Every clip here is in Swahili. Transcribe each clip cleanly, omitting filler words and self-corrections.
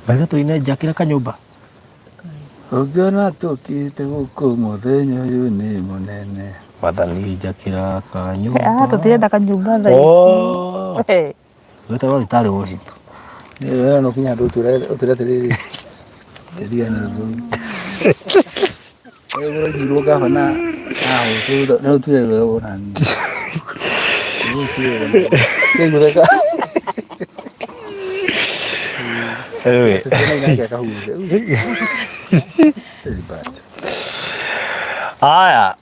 Maga tuine jakira kanyumba. Ugiona tukite guku muthenya uyu ni munene. Mathani jakira kanyumba. Tutirenda kanyumba thaa ici. Weta wa itari worship. No kinya uturete Dia nervo. Ego giro gavana. No tu le ora. Tengo de acá. Anyway.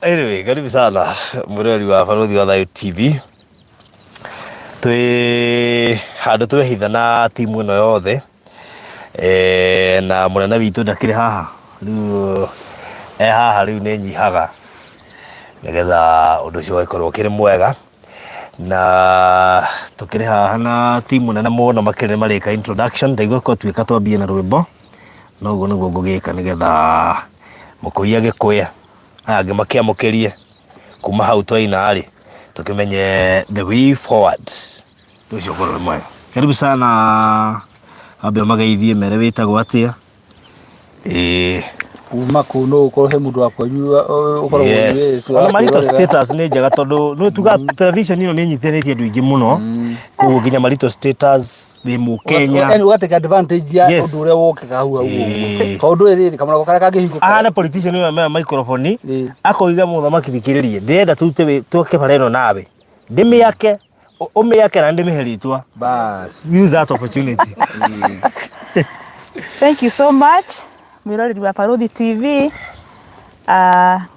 Anyway, karibu sana murori wa Baruthi wa Thayo TV. Twi handu twehithana timu ino yothe na munene witu ndakiri haha riu haha riu ni nyihaga nigetha undu ucio wikorwo kiri mwega na tukiri haha na timu nene muno makiri marika introduction ndaigua ko twika twambie na rwimbo noguo niguo ngugika nigetha mukuia gikuya angi makiamukirie kuma hau twaina ari tukimenye the way forward tucio korwo mwega. Karibu sana abe magaithie mere witagwo atia kuma kuno ukorwo mundu wakwa ukorwo ona marito status ni njega tondu no tuga television ino ni nyithanitie andu ingi muno kuguo nginya marito status bi mu Kenya yani ugateka advantage ya undu uria wokeka hau kaundu iri kamana kara kagihinguka na politician ino me microphone akoiga muthamaki thikiririe ndirenda tute tuke bareno nawe ndimi yake ome yake na ndimi heritwa bas use that opportunity. Thank you so much mwiroreri wa Baruthi TV.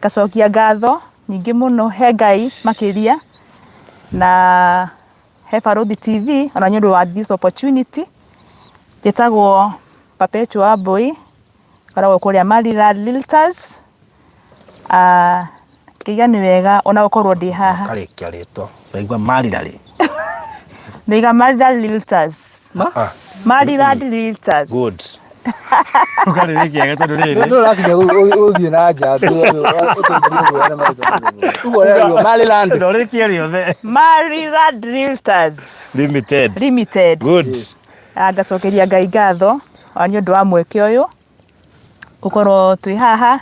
Gacokia ngatho nyingi muno he Ngai makiria na he Baruthi TV ona nyundu wa this opportunity. Jetagwo Perpetual Boy koragwo kuria Maliland Realtors. Kiga ni wega ona ukorwo ndi haha kare kiaritwa ndaigua Maliland Niga Maliland Realtors. Maliland Realtors. Good. Ukari wiki aga tondu riri. Ndio rakinya uthie na nja tu Maliland. Ndio riki rio the. Maliland Realtors Limited. Good. Agacokeria Ngai ngatho wa nyundu wa mweke uyu ukorwo twi haha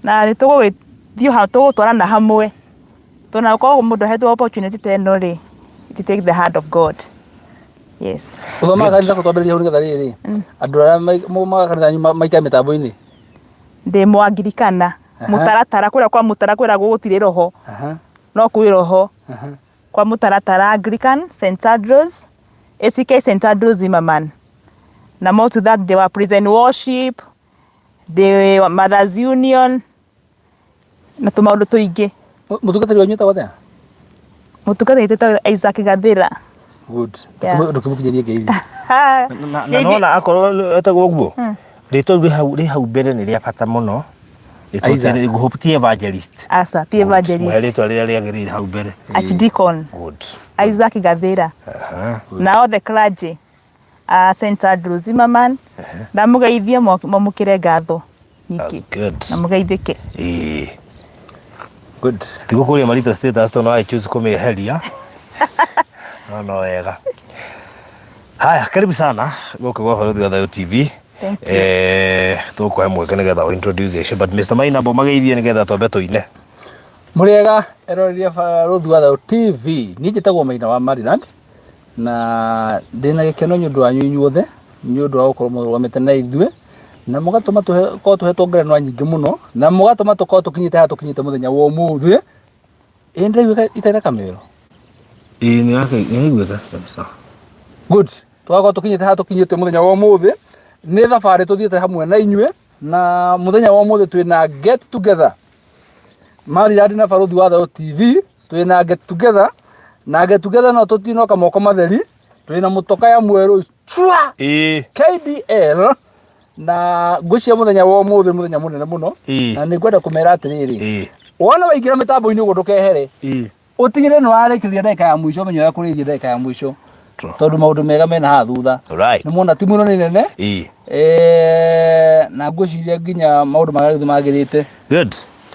na ritugwithio ha tugutwarana hamwe tuna ukorwo mundu hetwo opportunity teno ri to take the hand of God. Yes. Uthoma kanitha kutwambiriria uri gathariri andu ara kanitha maika mitambo-ini ndi mwangirikana mutaratara kuria kwa mutaratara gutire roho no kwi roho kwa mutaratara Anglican St Andrews ACK St Andrews Zimmerman na more to that they were prison worship they were Mothers Union na tumaundu tuingi mutungatari wa nyuta watha mutungatari teta Isaac Gathira. Good. Ndukimukinyeria Ngai na nona akorwo etagwo guo rito ri hau mbere ni ria pata muno ritothere guhopti evangelist asa pi evangelist muherito ria riagirire hau mbere Archdeacon Good. Isaac Gathira now the clergy St Andrews Zimmerman na mugeithie momukire ngatho nyingi na mugeithike good tigukuria marito status to no I choose kumeheria no wega. Haya, karibu sana guku gwa Baruthi wa Thayo TV. Tukuhe mweke nigetha introduce but Mr. Mainabo mageithie nigetha twambe tuine. Muriega eroreria Baruthi wa Thayo TV ni njitagwo Maina wa Maliland na ndina gikeno nyundu wanyu inyuothe nyundu wa gukorwo murumite na ithue na mugatuma tuhetwo ngerenwa nyingi muno na mugatuma tukorwo tukinyite ha tukinyite muthenya wa umuthi inde itena kamero ni yake niguika kabisa. Good. Twago tukinyite ha tukinyite muthenya wa umuthi ni thabari tuthiete hamwe na inyue na muthenya wa umuthi twina get together Maliland na Baruthi wa Thayo TV twina get together na get together no tutinoka moko matheri twina mutoka ya mweru chua KDL na gucia muthenya wa umuthi muthenya munene muno na ni ngwenda kumera atiriri wona waigira mitambo-ini uguo ndukehere utigire no arekiria ndeka ya mwisho menyo ya kuriria ndeka ya mwisho tondu maundu mega mena ha thutha ni muona timu no ni nene na ngwiciria nginya maundu magirite good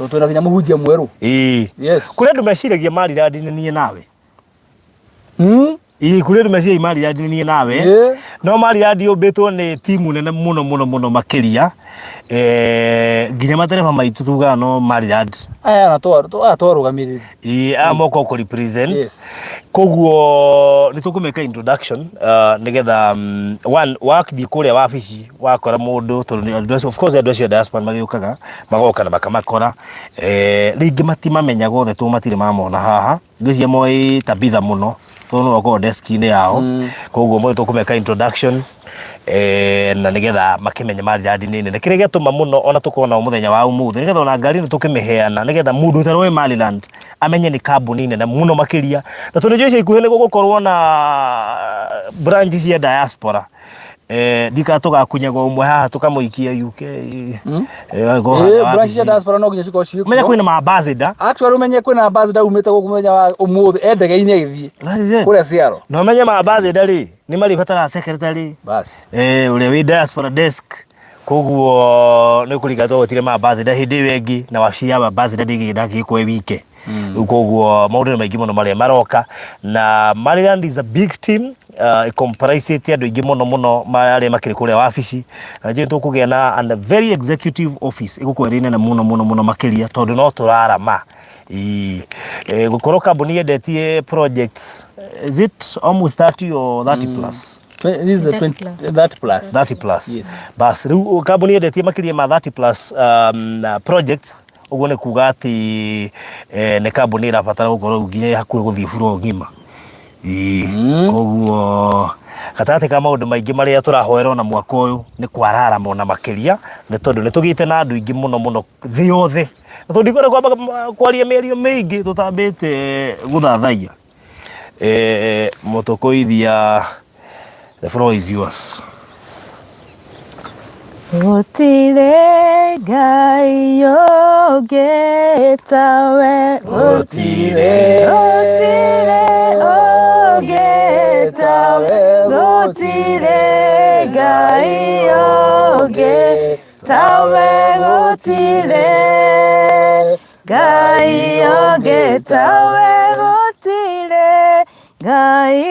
twina nginya muhunjia mweru yes kuri andu meciragia Maliland ni nawe Kule tumecia Maliland ni nawe. No Maliland yobetwo ni timu nene muno makiria. Nginya matereba maitu tuga no Maliland. Aya na twarugamiriri. Amoko ko represent. Koguo nitukumeka introduction nigetha one wakithi kuria wabici wakora mundu tondu of course address your diaspora magiukaga magoka na makamakora ringi matimamenyaga othe tu matire mamona haha ngĩcia moi tabitha muno tondu wako desk ine yao koguo moi tukumeka introduction na nigetha makimenya Maliland nini na kire gĩatũma muno ona tukona umuthenya wa umuthi nigetha ona ngari nitukimeheana nigetha mundu utarwe Maliland amenye ni kambuni nene muno makiria na tondu joice ikuhene gukorwo branches ya diaspora dika tugakunyaga umwe haha tukamuikia UK branches ya diaspora no ginya ciko ciku menya kwina ambassador actually umenye kwina ambassador umite gukumenya wa umuthi endege-ini agithie kuria ciaro no menye ambassador ri ni mari batara secretary bas uria wi diaspora desk koguo ni kuriga twotire ambassador hindi wengi na wacia ambassador ndigi kwa wike koguo maundu maingi muno maria maroka na Maliland is a big team comprise andu aingi muno maria makiri kuria wabici na je tukugia na and a very executive office igukwerine na muno makiria tondu no turarama gukorwo kambuni yendetie projects is it almost 30 or 30 plus This is the 30 plus yes. Bas riu kambuni yendetie makiria ma 30 plus projects uguo ni kuga ati ne kambuni irabatara gukorwo nginya hakuhe guthii buro ngima koguo gatate ka maundu maingi maria turahoerwo na mwaka uyu ni kwarara mona makiria ni tondu ni tugite na andu ingi muno thi yothe na tondu ikore kwamba kwaria merio meingi tutambite guthathaia mutukoithia the floor is yours. Gutire Ngai ũngĩ tawe Gutire ũngĩ tawe Gutire Ngai ũngĩ tawe Gutire Ngai ũngĩ tawe Gutire Ngai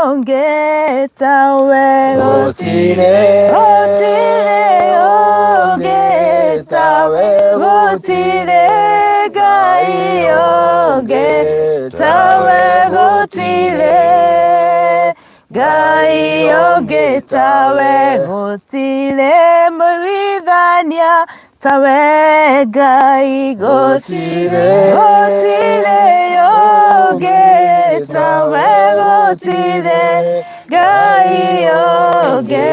ũngĩ tawe Gutire Gutire Ngai ũngĩ tawe Gutire Ngai ũngĩ tawe Gutire mũiguithania tawe Ngai Gutire ũngĩ tawe Gutire Ngai ũngĩ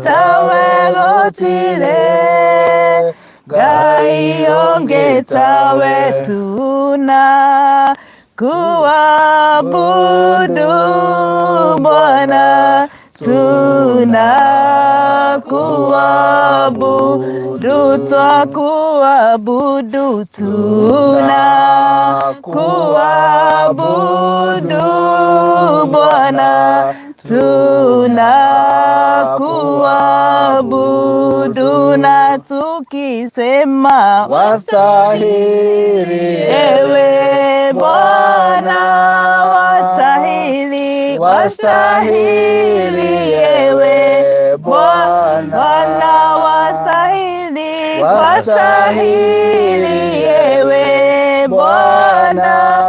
tawe Gutire Ngai ũngĩ tawe tuna kuabudu Bwana tuna kuabudu twakuabudu tuna kuabudu Bwana tuna kuabudu na tukisema wastahili ewe Bwana wastahili wastahili ewe Bwana wastahili wastahili ewe Bwana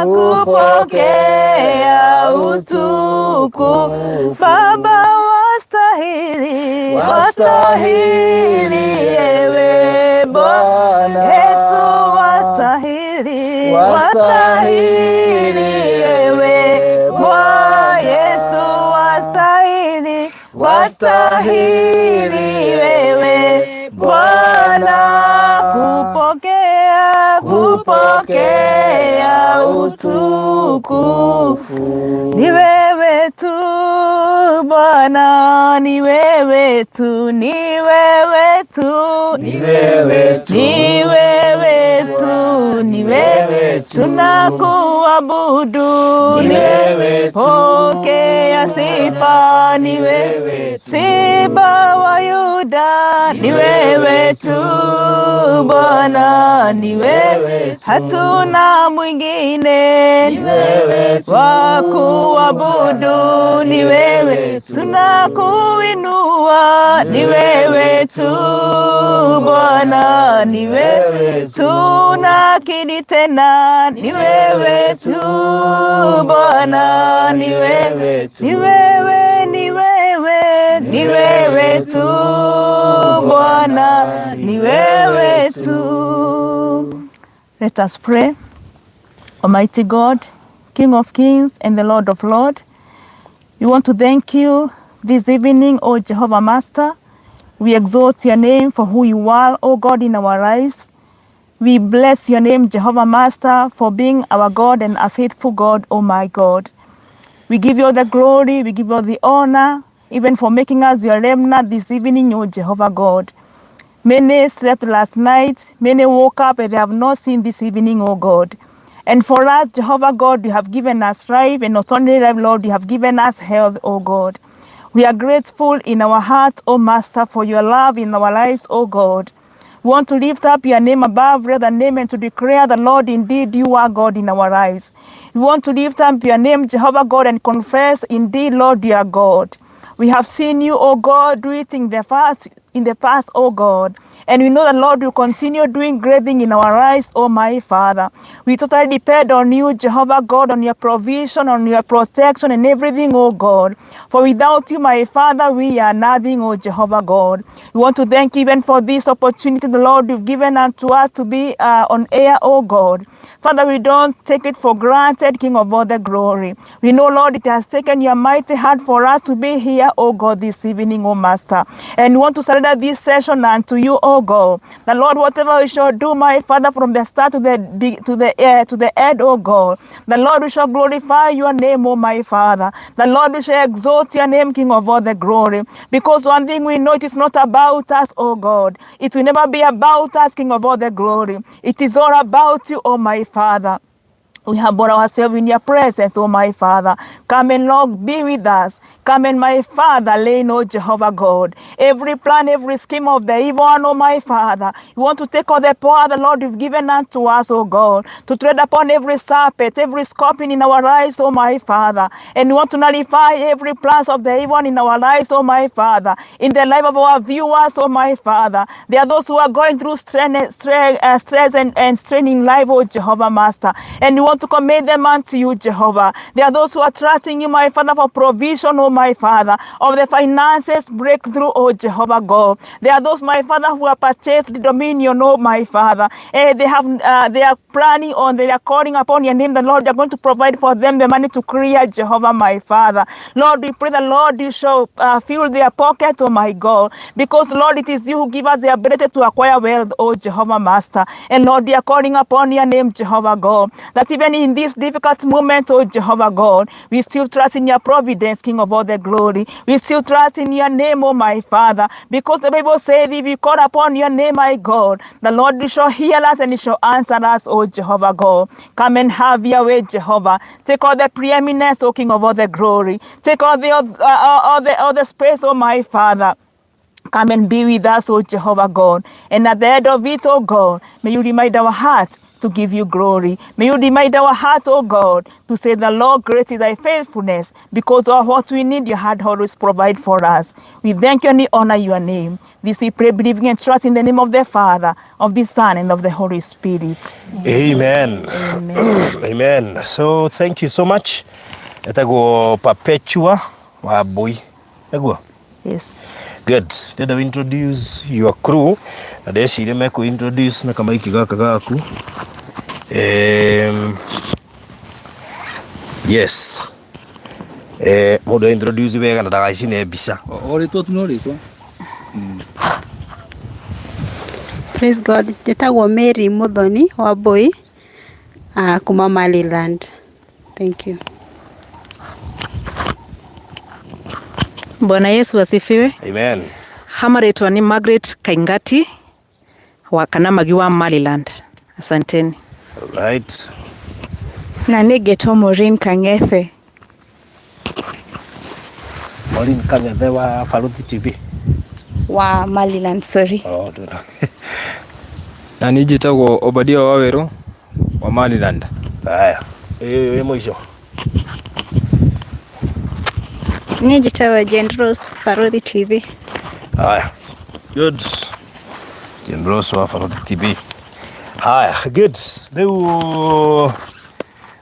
kupokea utukufu Baba wastahili wastahili ewe Bwana Yesu wastahili wastahili ewe Bwana Yesu wastahili wastahili ewe Bwana kupokea utukufu ni wewe tu Bwana ni wewe tu ni wewe tu ni wewe tu ni wewe tu ni wewe tunakuabudu, ni wewe tu. Pokea sifa, ni wewe tu. Simba wa Yuda, ni wewe tu Bwana, ni wewe tu. Hatuna mwingine, ni wewe tu. Wa kuabudu, ni wewe tu. Tunakuinua, ni wewe tu Bwana, ni wewe tu. Tunakiri tena, ni wewe tu Bwana, ni wewe tu. Ni wewe, ni wewe, ni wewe tu Bwana, ni wewe tu. Let us pray. Almighty God, King of Kings and the Lord of Lords, we want to thank you this evening, O Jehovah Master. We exalt your name for who you are, O God, in our lives. We bless your name, Jehovah Master, for being our God and a faithful God, O my God. We give you all the glory, we give you all the honor, even for making us your remnant this evening, O Jehovah God. Many slept last night, many woke up and they have not seen this evening, O God. And for us, Jehovah God, you have given us life, and not only life, Lord, you have given us health, O God. We are grateful in our hearts, O Master, for your love in our lives, O God. We want to lift up your name above every other name and to declare the Lord, indeed, you are God in our lives. We want to lift up your name, Jehovah God, and confess, indeed, Lord, you are God. We have seen you, O God, do it in the past, O God. And we know that, Lord, you continue doing great things in our lives, oh my Father. We totally depend on you, Jehovah God, on your provision, on your protection and everything, oh God. For without you, my Father, we are nothing, oh Jehovah God. We want to thank you even for this opportunity, the Lord, you've given unto us to be on air, oh God. Father, we don't take it for granted, King of all the glory. We know, Lord, it has taken your mighty hand for us to be here, oh God, this evening, oh Master. And we want to surrender this session unto you, oh God. The Lord, whatever we shall do, my Father, from the start to the end, oh God. The Lord, we shall glorify your name, oh my Father. The Lord, we shall exalt your name, King of all the glory. Because one thing we know, it is not about us, oh God. It will never be about us, King of all the glory. It is all about you, oh my Father. We have brought ourselves in your presence, oh my Father. Come and, Lord, be with us. Come and, my Father, lay no Jehovah God. Every plan, every scheme of the evil one, oh my Father. You want to take all the power, the Lord, you've given unto us, oh God. To tread upon every serpent, every scorpion in our lives, oh my Father. And we want to nullify every plan of the evil one in our lives, oh my Father. In the life of our viewers, oh my Father. There are those who are going through stress and strain in life, oh Jehovah Master. And we want to commit them unto you, Jehovah. There are those who are trusting you, my Father, for provision, oh my Father, of the finances breakthrough, oh Jehovah God. There are those, my Father, who have purchased the dominion, oh my Father. They are planning on, they are calling upon your name, the Lord. You are going to provide for them the money to clear, Jehovah, my Father. Lord, we pray the Lord, you shall fill their pocket, oh my God, because Lord, it is you who give us the ability to acquire wealth, oh Jehovah Master. And Lord, we are calling upon your name, Jehovah God, that even in this difficult moment, oh Jehovah God, we still trust in your providence, King of all the glory. We still trust in your name, oh my Father, because the Bible says if we call upon your name, my God, the Lord will shall hear us and he shall answer us, oh Jehovah God. Come and have your way, Jehovah. Take all the preeminence, oh King of all the glory. Take all the space, oh my Father. Come and be with us, oh Jehovah God. And at the end of it, oh God, may you remind our hearts to give you glory. May you remind our heart, oh God, to say, the Lord, great is thy faithfulness, because of what we need, your heart always provide for us. We thank you and we honor your name. This we pray, believing and trust in the name of the Father, of the Son, and of the Holy Spirit. Amen. Amen. Amen. So thank you so much. Etago Perpetua Wabui. Yes. Good. Did I introduce your crew? Adeshi ile meko introduce na kama hiki gaku. Yes. Modo introduce wega na daga isine bisa. Ori to tunori to. Praise God. Jetagwo Mary Muthoni wa Boy kuma Maliland. Thank you. Bwana Yesu asifiwe. Amen. Hamaretwa ni Margaret Kaingati wa Kanamagi wa Maliland. Asanteni. Right. Na nĩngetwo Maureen Kang'ethe. Maureen Kang'ethe wa Baruthi TV. Wa Maliland, sorry. Oh, don't know. Na niĩ njĩtagwo Obadia Waweru wa Maliland. Haya. Mwisho. Niĩ njĩtagwo Jane Rose, Baruthi TV. Haya. Good. Jane Rose wa Baruthi TV. Haya, good. Rĩu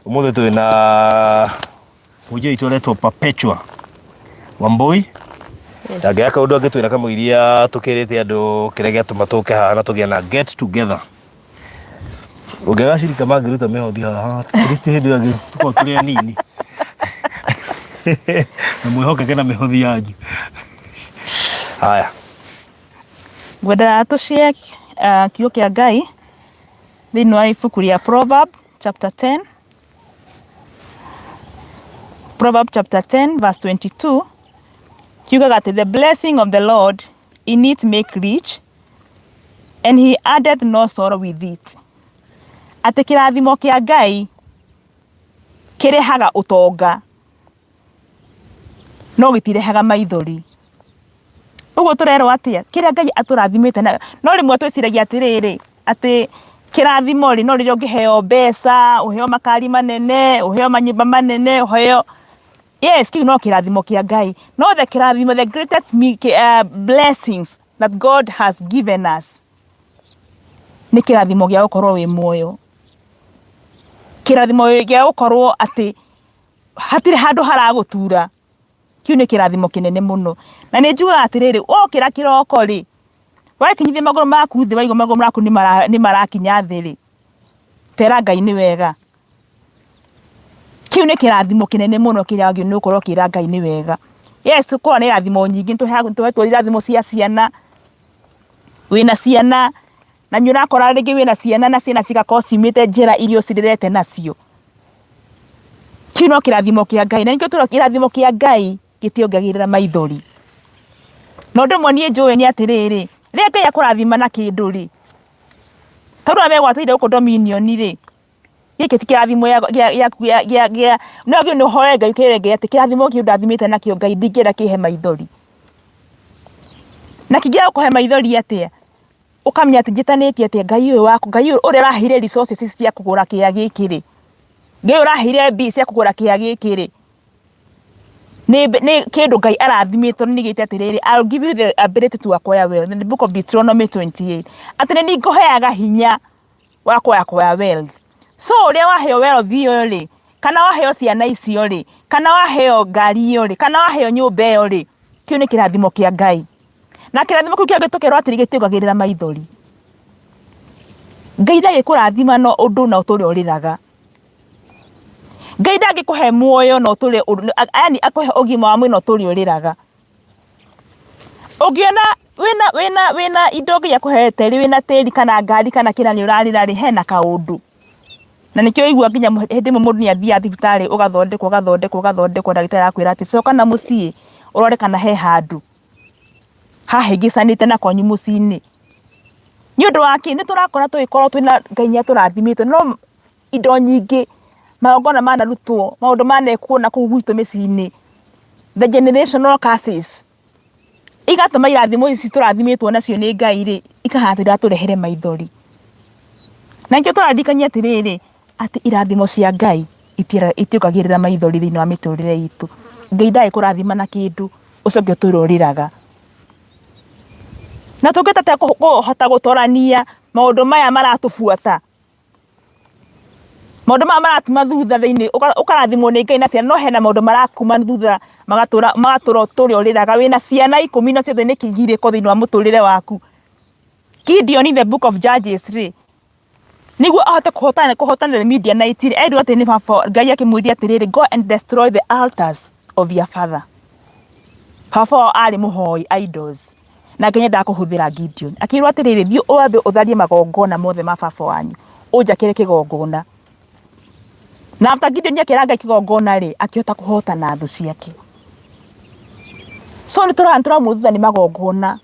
ũmũthĩ twĩna mũjia itwaretwo Perpetua Wambui. Ndangĩaka ũndũ angĩtwĩra kamũiria tũkĩrĩte andũ kĩrĩa gĩatũma tũke haha na tũgĩa na get together. Ũngĩgacirika mangĩruta mĩhothi haha Kristi hĩndĩ ĩyo tũkorwo tũrĩ anini. Na mwĩhokeke na mĩhothi yanyu. Haya. Ngwenda tũcie kiugo kĩa Ngai thĩinĩ wa ibuku rĩa Proverb chapter 10. Proverb chapter 10 verse 22. Kiugaga atĩ the blessing of the Lord in it make rich, and he addeth no sorrow with it. Atĩ kĩrathimo kĩa Ngai kĩrehaga ũtonga no gĩtirehaga maithori. Ũguo tũrerwo atĩa kĩrĩa Ngai atũrathimĩte no rĩmwe twĩciragia atĩrĩrĩ atĩ kĩrathimo rĩ no rĩrĩa ũngĩheo mbeca, ũheo makari manene, ũheo manyũmba manene, ũheo yes, kĩu no kĩrathimo kĩa Ngai. No the kĩrathimo, the greatest blessings that God has given us nĩ kĩrathimo gĩa gũkorwo wĩ muoyo. Kĩrathimo gĩa gũkorwo atĩ hatirĩ handũ haragũtura. Kĩu nĩ kĩrathimo kĩnene mũno. Na nĩ njugaga atĩrĩrĩ, wokĩra kĩroko rĩ, wakinyithia magũrũ maku thĩ, waigua magũrũ maku nĩ marakinya thĩ rĩ, tera Ngai nĩ wega. Kĩu nĩ kĩrathimo kĩnene mũno kĩrĩa nĩ ũkorwo kĩra Ngai nĩ wega. Yes, tũkorwo nĩ irathimo nyingĩ, tũhetwo irathimo cia ciana. Wĩna ciana na nĩ ũrakora rĩngĩ wĩna ciana na ciana cigakorwo ciumĩte njĩra irio cirĩrete nacio. Kĩu no kĩrathimo kĩa Ngai. Na nĩkĩo tũrona kĩrathimo kĩa Ngai gĩtiongagĩrĩra maithori. Na ũndũ ũmwe niĩ njũĩ nĩ atĩrĩrĩ, rĩrĩa Ngai akũrathima na kĩndũ rĩ, tondũ wegwatĩire gũkũ dominion rĩ, gĩkĩ ti kĩrathimo gĩa no gĩ nĩ ũhoe Ngai ũkĩrenge atĩ kĩrathimo kĩu ndathimĩte nakĩo Ngai ndingĩenda kĩhe maithori. Na kĩngĩra gũkũhe maithori atĩa? Ũkamenya atĩ njĩtanĩtie atĩ Ngai ũyũ waku, Ngai ũyũ ũrĩa ũraheire resources cia kũgũra kĩya gĩkĩ rĩ, Ngai ũraheire mbia cia kũgũra kĩya gĩkĩ rĩ, nĩ kĩndũ Ngai arathimĩte nĩgĩte atĩrĩrĩ, I'll give you the ability to acquire wealth. In the book of Deuteronomy 28. Atĩ nĩ ngũheaga hinya wa acquire wealth. So ũrĩa waheo wealth ĩyo rĩ, kana waheo ciana icio rĩ, kana waheo ngari ĩyo rĩ, kana waheo nyũmba ĩyo rĩ, kĩu nĩ kĩrathimo kĩa Ngai. Na kĩrathimo kĩu kĩngĩ tũkerwo atĩ gĩtiongagĩrĩra maithori. Ngai ndagĩkũrathima no ũndũ na ũtũre ũrĩraga. Ngai ndangĩkũhe muoyo no ũtũre, yani akũhe ũgima wa mwĩrĩ no ũtũre ũrĩraga. Ũngĩona wĩna indo Ngai akũhete rĩ, wĩna tĩri kana ngari kana kĩna nĩ ũrarĩra rĩ, hena kaũndũ. Na nĩkĩo igua nginya hĩndĩ ĩmwe mũndũ nĩ athiaga thibitarĩ ũgathondekwo ndagĩtarĩ akwĩra atĩ coka na mũciĩ ũrore kana he handũ hahĩngĩcanĩte na kwanyu mũciĩ-inĩ. Nĩ ũndũ wa kĩ? Nĩ tũrakora tũgĩkorwo twĩna Ngai nĩatũrathimĩte no indo nyingĩ magongona manarutwo, maũndũ manekwo na kũu gwitũ mĩciĩ-inĩ, the generational curses igatũma irathimo ici tũrathimĩtwo nacio nĩ Ngai rĩ, ikahatĩra tũrehere maithori. Na nĩkĩo tũraririkania atĩrĩrĩ atĩ irathimo cia Ngai itiongagĩrĩra maithori thĩinĩ wa mĩtũrĩre itũ. Ngai ndagĩkũrathima na kĩndũ ũcoke ũtũre ũrĩraga. Na tũngĩhota kũhota gũtorania maũndũ maya maratũbuata, maũndũ maya maratuma thutha thĩinĩ, ũkarathimwo nĩ Ngai na ciana, no hena maũndũ marakuma thutha magatũra ũtũre ũrĩraga. Wĩna ciana 10 na ciothe nĩ kĩgirĩko thĩinĩ wa mũtũrĩre waku. Gideon in the book of Judges rĩ, nĩguo ahote kũhotana the Midianites rĩ, erwo atĩ nĩ baba Ngai akĩmwĩria atĩrĩrĩ, go and destroy the altars of your father. Baba wao arĩ mũhoi idols. Na Ngai endaga kũhũthĩra Gideon. Akĩrwo atĩrĩrĩ, thiĩ wambe ũtharie magongona mothe ma baba wanyu, ũnjakĩre kĩgongona. Na after Gideon akĩra Ngai kĩgongona rĩ, akĩhota kũhotana thũ ciake. So nĩ tũramũthutha nĩ magongona.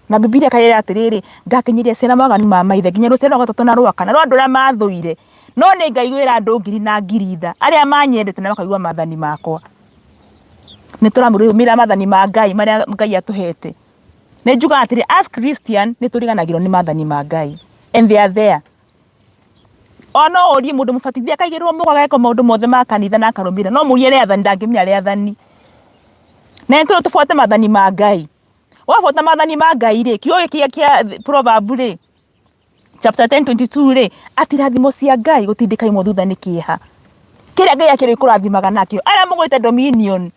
Na Biblia kaira atĩrĩrĩ, ngakinyirie ciana maganu ma maithe nginya rũciaro rwa gatatũ na rwa kana, rwa andũ arĩa mathũire no nĩ ngaiguĩra andũ ngiri na ngiri tha arĩa manyendete na makaigua maathani makwa. Nĩ tũramũrũmĩrĩra maathani ma Ngai marĩa Ngai atũhete. Nĩ njugaga atĩrĩ, as Christian nĩ tũriganagĩrwo nĩ maathani ma Ngai, and they are there. Ona ũrie mũndũ mũbatithia akaigĩrĩrwo mũgo ageka maũndũ mothe ma kanitha na akarũmĩrĩra, no mũrie rĩathani ndangĩmenya rĩathani. Na nĩ tũbuate maathani ma Ngai. Wabuata maathani ma Ngai rĩ, kiugo gĩkĩ kĩa Proverbs rĩ, chapter 10:22 rĩ, atĩ irathimo cia Ngai gũtindĩkaimwo thutha nĩ kĩeha. Kĩrĩa Ngai akĩrĩ kũrathimaga nakĩo, arĩa mũgũrĩte dominion,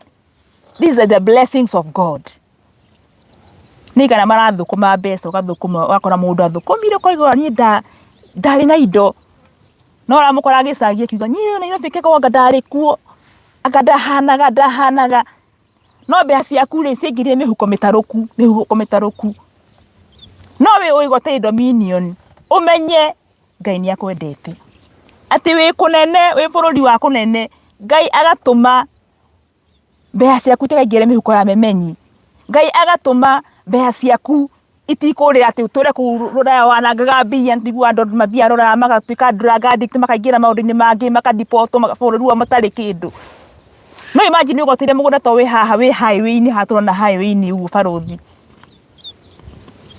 these are the blessings of God. Nĩ kana marathũkũma mbeca, ũgathũkũma, wakora mũndũ athũkũmire ũkoiga niĩ ndarĩ na indo. No ũramũkora agĩcagia kiuga niĩ Nairobi kĩgwa ndarĩ kuo, anga ndahanaga. No mbeca ciaku rĩ ciingĩrire mĩhuko mĩtarũku. No we ũigote dominion, umenye Ngai nĩ akwendete. Atĩ wĩ kũnene, wĩ bũrũri wa kũnene, Ngai agatũma mbeca ciaku tikaingĩre mĩhuko ya memenyi. Ngai agatũma mbeca ciaku itikũrĩra atĩ ũtũre kũu Rũraya wanangaga mbia, ndigua andũ mathia Rũraya magatuĩka drug addict, makaingĩra maũndũ-inĩ mangĩ, makadipotwo bũrũri wa matarĩ kĩndũ. No imagine ũgotire mũgũnda to wĩ haha wĩ highway-inĩ, hatũrona highway-inĩ ũguo Baruthi.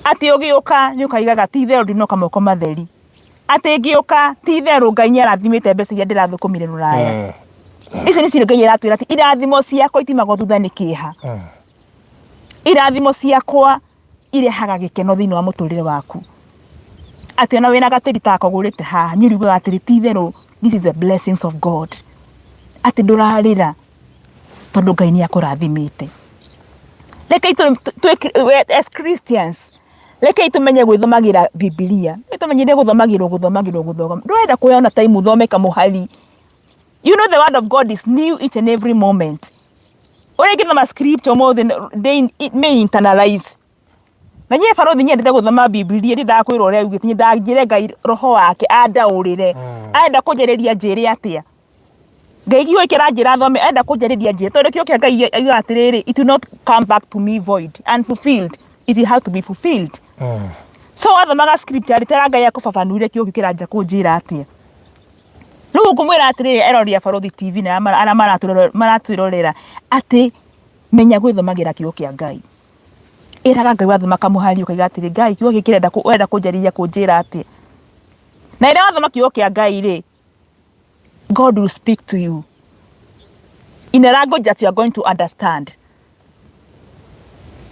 Atĩ ũgĩũka nĩ ũkaigaga ti therũ ndinoka moko matheri. Atĩ ngĩũka ti therũ Ngai nĩ arathimĩte mbeca iria ndĩrathũkũmire Rũraya. Ici nĩcio Ngai aratwĩra atĩ irathimo ciakwa itimagwo thutha nĩ kĩeha. Irathimo ciakwa irehaga gĩkeno thĩinĩ wa mũtũrĩre waku. Atĩ ona wĩna gatĩri ta kagũrĩte haha nĩ ũriguaga atĩ ti therũ, this is the blessings of God. Atĩ ndũrarĩra tondũ Ngai nĩ akũrathimĩte. Reke as Christians, reke tũmenye gwĩthomagĩra Biblia. Tũmenyere gũthomagĩrwo. Ndũrenda kuona time uthome kamũhari. You know the word of God is new each and every moment. Ore ngĩthoma scripture mothe it may internalize. Na nyie Baruthi nyendete gũthoma Biblia, ndakwĩrwo ũrĩa ugĩte ndangĩre Ngai roho wake andaũrĩre. Arenda kũnjarĩria njĩre atĩa. Ngai gĩgwĩkĩra njĩra thome, enda kũnjarĩria njĩre. Tondũ kĩo kĩa Ngai aiga atĩrĩrĩ, it will not come back to me void, unfulfilled. It will have to be fulfilled. So wathomaga scripture ritera Ngai akũbabanũire kĩo kĩranja kũnjĩra atĩa. Rĩu ngũmwĩra atĩrĩrĩ, erorĩa Baruthi TV na maratwĩrorera atĩ menya gwĩthomagĩra kĩo kĩa Ngai. Ĩraga Ngai wathoma kamũhari ũkaiga atĩrĩ Ngai kĩo gĩkĩrenda wenda kũnjarĩria kũnjĩra atĩa. Na ĩrĩa wathoma kĩo kĩa Ngai rĩ, God will speak to you in a language that you are going to understand.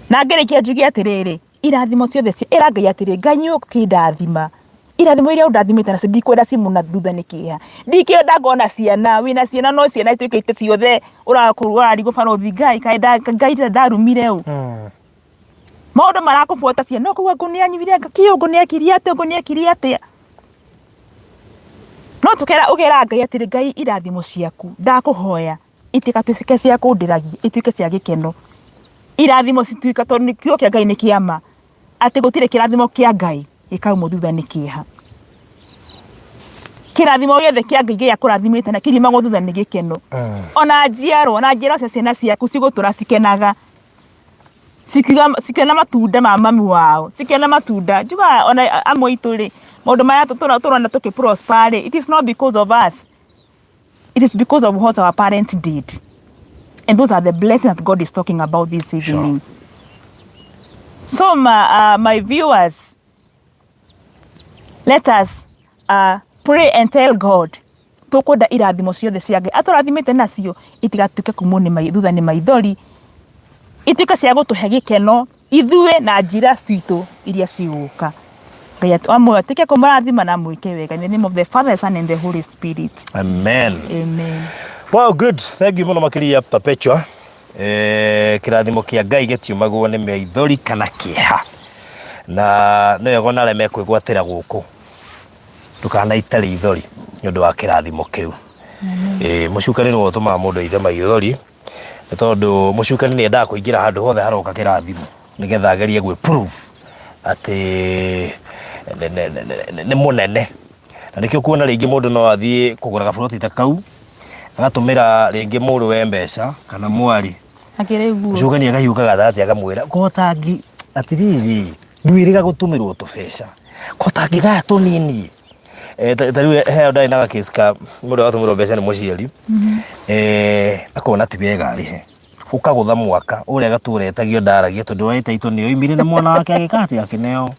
Na ngĩrĩkia njuge atĩrĩrĩ, irathimo ciothe ĩra Ngai atĩrĩ Ngai nĩ ũkĩndathima. Irathimo iria ũndathimĩte nacio ndikwenda cimũna thutha nĩ kĩeha. Ndikĩenda ngona ciana, wĩna ciana no ciana ituĩkĩte ciothe ũrarigwo Baruthi Ngai Ngai ndarumire ũ. Maũndũ marakũbuata ciana, no kuga ngũnĩanyivire kĩo ngũnĩekirie atĩa. No ũkera Ngai atĩrĩ Ngai irathimo ciaku ndakũhoya itikatuĩke cia kũndĩragia, ituĩke cia gĩkeno. Irathimo cituĩka tondũ kĩo kĩa Ngai nĩ kĩama. Atĩ gũtirĩ kĩrathimo kĩa Ngai gĩkauma thutha nĩ kĩeha. Kĩrathimo gĩothe kĩa Ngai gĩa kũrathimĩte na kĩrimagwo thutha nĩ gĩkeno. Ona njiarwo cia ciana ciaku cigũtũra cikenaga. Cikĩona matunda ma mami wao, cikĩona matunda. Njuga ona amwe itũ rĩ, maũndũ maya tũrona tũkĩprosper rĩ, it is not because of us. It is because of what our parents did. And those are the blessings that God is talking about this evening. So my viewers, let us pray and tell God tũkwenda irathimo ciothe cia Ngai atũrathimĩte nacio itigatuĩke kumwo nĩ thutha nĩ maithori, ituĩke cia gũtũhe gĩkeno ithuĩ na njĩra citũ iria cigũka. Ngai amwe atuĩke kũmũrathima na mwĩke wega. In the name of the Father, Son and the Holy Spirit. Amen. Amen. Well, good. Thank you mũno makĩria Perpetua. Kĩrathimo kĩa Ngai gĩtiumagwo nĩ maithori kana kĩeha. Na no wega na arĩa mekwĩgwatĩra gũkũ ndũkanaitare ithori nĩ ũndũ wa kĩrathimo kĩu. Mũcukani nĩ ũtũmaga mũndũ aithe maithori, nĩ tondũ mũcukani nĩ endaga kũingĩra handũ hothe haroka kĩrathimo nĩgetha agerie gwĩ-prove atĩ nĩ mũnene. Na nĩkĩo kuona rĩngĩ mũndũ no athiĩ kũgũra gaburoti ta kau agatũmĩra rĩngĩ mũrũ we mbeca kana mwari. Mũcukani akahiũkaga thati akamwĩra kotangi atiriri nduĩrĩga gũtũmĩrwo tũbeca kotangi gaya tũnini Tariu he ndai na case ka mundu watumiro mbeca ni muciari akona ti wega arihe ukagutha mwaka uria gaturetagio ndaragia tondu wa itaito ni oimire na mwana wake agikati akineo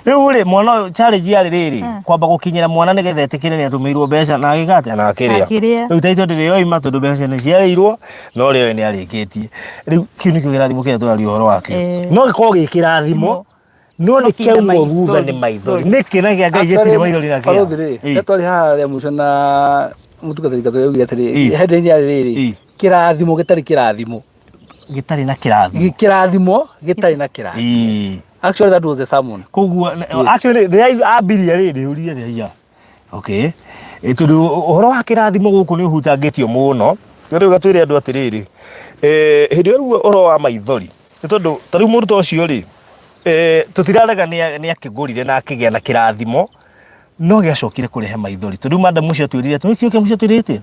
riu ri mwana challenge yari riri kwamba gukinyira mwana nigetha etikire ni atumirwo mbeca na agikati na akiria riu itaito ndiri oima tondu mbeca ni ciarirwo no rio ni arikitie riu kiu nikio kirathimo kira turari uhoro wake no giko gikirathimo no ni kiaumo thutha ni maithori niki na gia ngai yetire maithori na kia twari haria muco na mutugatari gatwe atiri hende yari riri kirathimo gitari kirathimo gitari na kirathimo gitari na kirathimo actually that was a sermon kugua actually they abiria riri uria ria okay tondu uhoro wa kirathimo guku ni uhutangitio muno riu gatwire andu atiriri hindi ru uhoro wa maithori tondu tariu mundu to cio ri tutirarega ni akigurire na akigia na kirathimo no giacokire kurehe maithori tondu madam ucio twirire twikio ke mucio twirite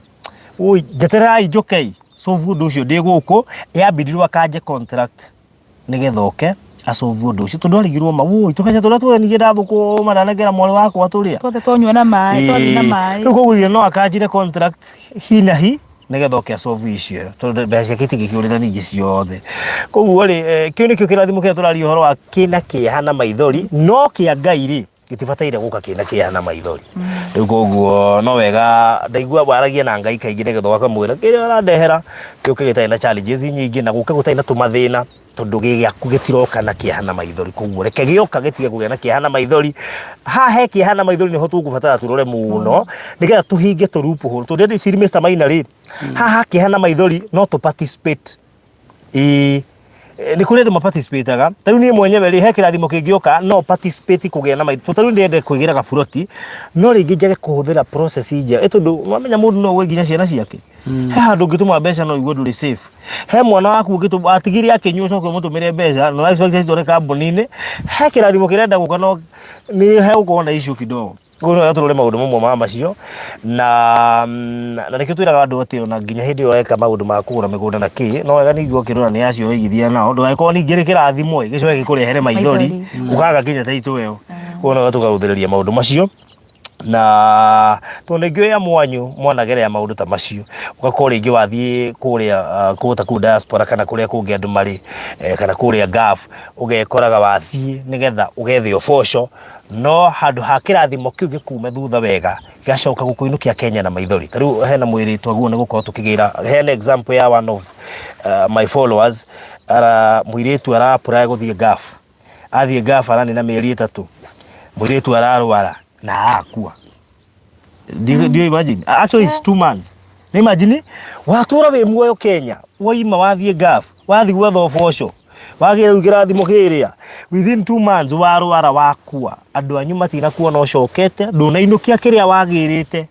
oi jeterai jokei so vudo ucio ndi guku yabidirwa kanje contract nigetha oke asovu undu ucio tondu arigirwo ma woi tukaca turia twenigie ndathuku maranegera mwari wakwa turia twothe tonywa na mai twari na mai riu koguo no akanjire contract hi na hi nigetha oke asovu icio tondu mbeca kitigikiurira ningi ciothe koguo ri kiu nikio kirathimo kia turari uhoro wa kina kiehana maithori no kia ngai ri gitibataire guka kina kiehana maithori riu koguo no wega ndaigua baragia na ngai kaingi nigetha wakamwira kiria arandehera kiu kigitai na challenges nyingi na guka gutai na tumathina tondu giaku gitiroka na kiehana maithori koguo reke gioka gitige kugia na kiehana maithori he kiehana maithori niho tugubatara turore muno nigetha tuhinge turupu hole tondu ndi siri Mr. Maina ri kiehana maithori no to participate ni kuri ndu participate tariu ni mwenyewe ri he kirathimo kingioka no participate kugia na maithori tariu ndende kuigira ga buroti no ringi njage kuhuthira process ija tondu mwamenya mundu no gwe nginya ciana ciake he handu ngituma mbeca no igwe nduri safe he mwana waku ngituma atigiri akenyu coke mutumire mbeca no expect tore kambuni-ini he kirathimo kirenda guka no ni he ukona issue kidogo gono yaturore maundu mamwe ma macio na nikio twiraga andu ati ona nginya hindi ureka maundu ma kugura migunda na ki no wega niguo kirora ni acio igithia nao ndu aiko ni ngiri kirathimo gicoke gikurehere maithori ukaga nginya taitu weo gono gatugaruthiriria maundu macio na tonegio ya mwanyu mwanagere ya maundu ta macio ugakora ingi wathie kuria kuta ku diaspora kana kuria kungi andu mari kana kuria gaf ugekoraga wathie nigetha ugethio fosho no handu ha kirathimo kiu gikume thutha wega gacoka gukuinukia Kenya na maithori tariu hena mwiri twaguo ni gukorwo tukigira hena example ya one of my followers mwiritu ara apply guthie gaf athie gaf arani na mieri 3 mwiritu ararwara na akua do you imagine actually it's 2 months na imagine watura we muoyo Kenya waima wathie gaf wathi gwetha ofosho wagira ukirathimo kiria within 2 months warwara wakua andu anyu matina kuona ocokete ndunainukia kiria wagirite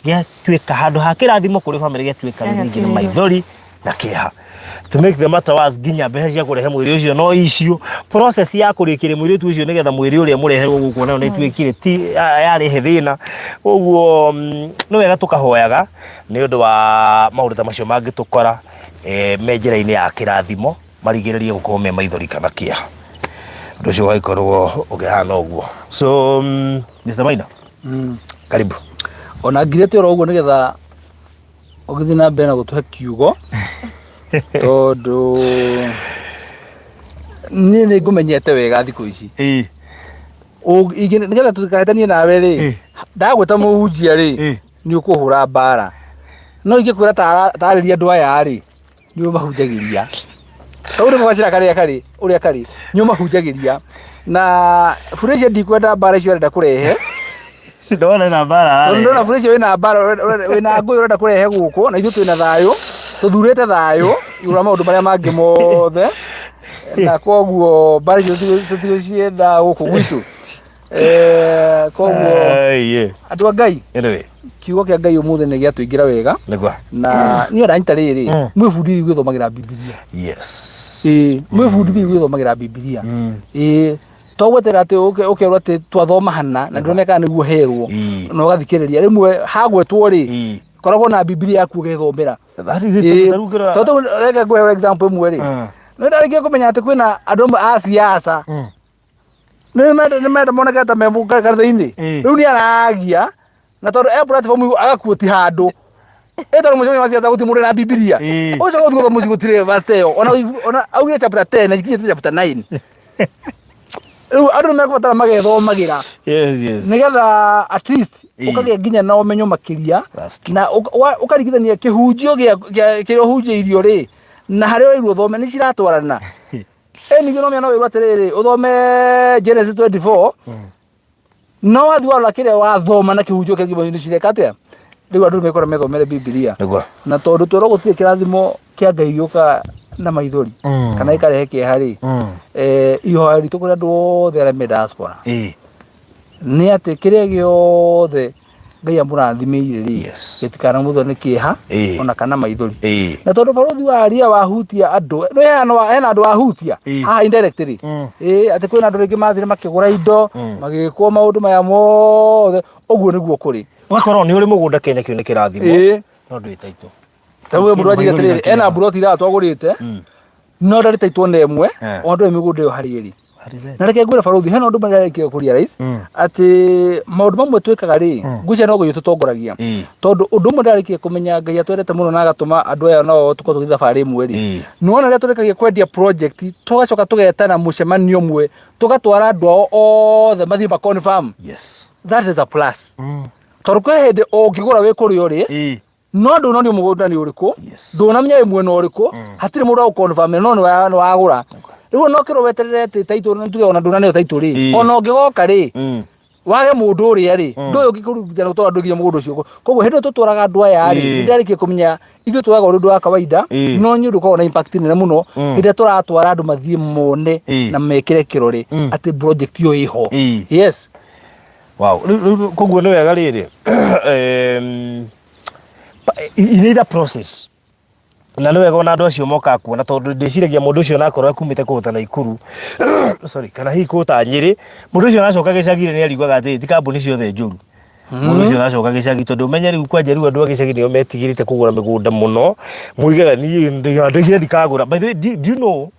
gia twika handu ha kirathimo kuri family gia twika ringi na maithori na kiha to make the matter was ginya mbeca cia kurehe mwiri ucio no icio process ya kurikiria mwiri tu ucio nigetha mwiri uria mureherwo guku na itwikire ti yari hethina uguo no wega tukahoyaga ni undu wa maundu ta macio mangitukora menjera-ini ya kirathimo marigiririe gukorwo me maithori kana kia ndu ucio waikorwo ugihana uguo so Mr. Maina karibu ona ngirete oro uguo nigetha ugithi na mbere na gutuhe kiugo tondu ni ngumenyete wega thiku ici nigetha tutikahĩtanie nawe ri ndagwĩta mũhunjia ri ni ukuhura mbara no ingĩkwĩra tarĩria andũ aya ri ni ũmahunjagĩria uri mugacira uria kari ni ũmahunjagĩria na Furacia ndikwenda mbara icio arenda kurehe ndona na mbara ndona Furacia wina mbara wina ngũĩ urenda kurehe guku na ithuĩ twĩna thayũ tuthurĩte thayũ igũra maũndũ marĩa mangĩ mothe na koguo mbara icio tutigũcietha gũkũ gwitũ koguo andũ a Ngai kiugo kia Ngai ũmũthĩ nĩ gĩatũingĩra wega na niĩ ndanyita rĩrĩ mwĩbundithie gwĩthomagĩra Bibilia mwĩbundithie gwĩthomagĩra Bibilia twagweterera atĩ ũkerwo atĩ twathoma hana na ndĩroneka nĩguo herwo na ũgathikĩrĩria rĩmwe hagwetwo rĩ koragwo na Bibilia yaku ũgethomera tondu reke ngũhe example ĩmwe rĩ nĩ ndarĩkia kũmenya atĩ kwĩna andũ amwe a siasa Nĩmenda moneka ta membuka kartha-inĩ. Rĩu nĩ aragia na tondũ platform agakuoti handũ. Ĩtaro mũcemanio wa ciaca gũtirĩ mũndũ na Bibilia. Ũcio gũthugotha mũciĩ gũtirĩ verse ĩyo. Ona augire chapter 10 na ikinyĩte chapter 9. Rĩu andũ nĩmekũbatara magethomagĩra. Nĩgetha at least ũkagĩa nginya na ũmenyo makĩria na ũkarigithania kĩhunjio kĩrĩa ũhunjĩirio rĩ na harĩa ũrĩirwo thome nĩ ciratwarana. Ningĩ no mĩana wĩrwo atĩrĩrĩ ũthome Genesis 24 no wathi warora kĩrĩa wathoma na kĩhunjio kĩa nginya cireka atĩa. Rĩu andũ nĩmekora methomere Bibilia na tondũ twĩrwo gũtirĩ kĩrathimo kĩa Ngai gĩũka na maithori kana ĩkarehe kĩeha rĩ ihoya ritũ kũrĩ andũ othe arĩa me diaspora nĩ atĩ kĩrĩa gĩothe Ngai amũrathimĩire rĩ gĩtikanamũthwo nĩ kĩeha ona kana maithori na tondũ Baruthi waria wahutia andũ hena andũ wahutia haha indirectly atĩ kwĩna andũ rĩngĩ mathire makĩgũra indo magĩkwo maũndũ maya mothe ũguo nĩguo kũrĩ wakorwo nĩ ũrĩ mũgũnda Kenya kĩu nĩ kĩrathimo no ndwĩ taitũ tawe mũndũ ajiga atĩrĩrĩ ena buroti ira twagũrĩte no ndarĩ taitwo na ĩmwe o ndũ mĩgũnda ĩyo harĩ ĩrĩ na reke ngwĩre Baruthi hena ũndũ marĩkia kũria rais atĩ maũndũ mamwe twĩkaga rĩ ngũcia no gũyũ tũtongoragia tondũ ũndũ ũmwe ndarĩkia kũmenya Ngai atwendete mũno na agatũma andũ aya nao tũkorwo tũgĩthiĩ thabarĩ ĩmwe rĩ nĩ wona rĩrĩa tũrĩkagia kwendia project tũgacoka tũgetana mũcemanio ũmwe tũgatwara andũ ao othe mathiĩ ma confirm that is a plus tondũ kwĩ hĩndĩ ũngĩgũra wĩ kũrĩa ũrĩ no ndũnonio mũgũnda nĩ ũrĩkũ ndũnamenya wĩ mwena ũrĩkũ hatirĩ mũndũ wa confirm no nĩ wagũra rĩu no kĩro weterere atĩ taitũ nĩ tuge ona ndũnaneo taitũ rĩ ona ũngĩgoka rĩ wage mũndũ ũrĩa rĩ ndũĩ ũngĩkũrutithania gũtwara andũ nginya mũgũnda ũcio koguo hĩndĩ tũtwaraga andũ aya rĩ nĩndarĩkia kũmenya ithuĩ twaga ũndũ wa kawaida no nĩ ũndũ ũkoragwo na impact nene mũno hĩndĩ tũratwara andũ mathiĩ mone na mekĩre kĩrore atĩ project ĩyo ĩho yes wow koguo nĩ wega rĩrĩ inida process na nĩ wega ona andũ acio moka kuona tondũ ndĩciragia mũndũ ũcio nakorwo akumĩte kũgũta Naikuru sorry kana hihi kũgũta Nyĩrĩ mũndũ ũcio nacoka gĩcagi-inĩ nĩ ariguaga atĩ ti kambuni ciothe njũru mũndũ ũcio nacoka gĩcagi tondũ ũmenye rĩu kwanja rĩu andũ a gĩcagi nĩo metigĩrĩte kũgũra mĩgũnda mũno mũigaga niĩ ndĩgire ndikagũra by the way do you know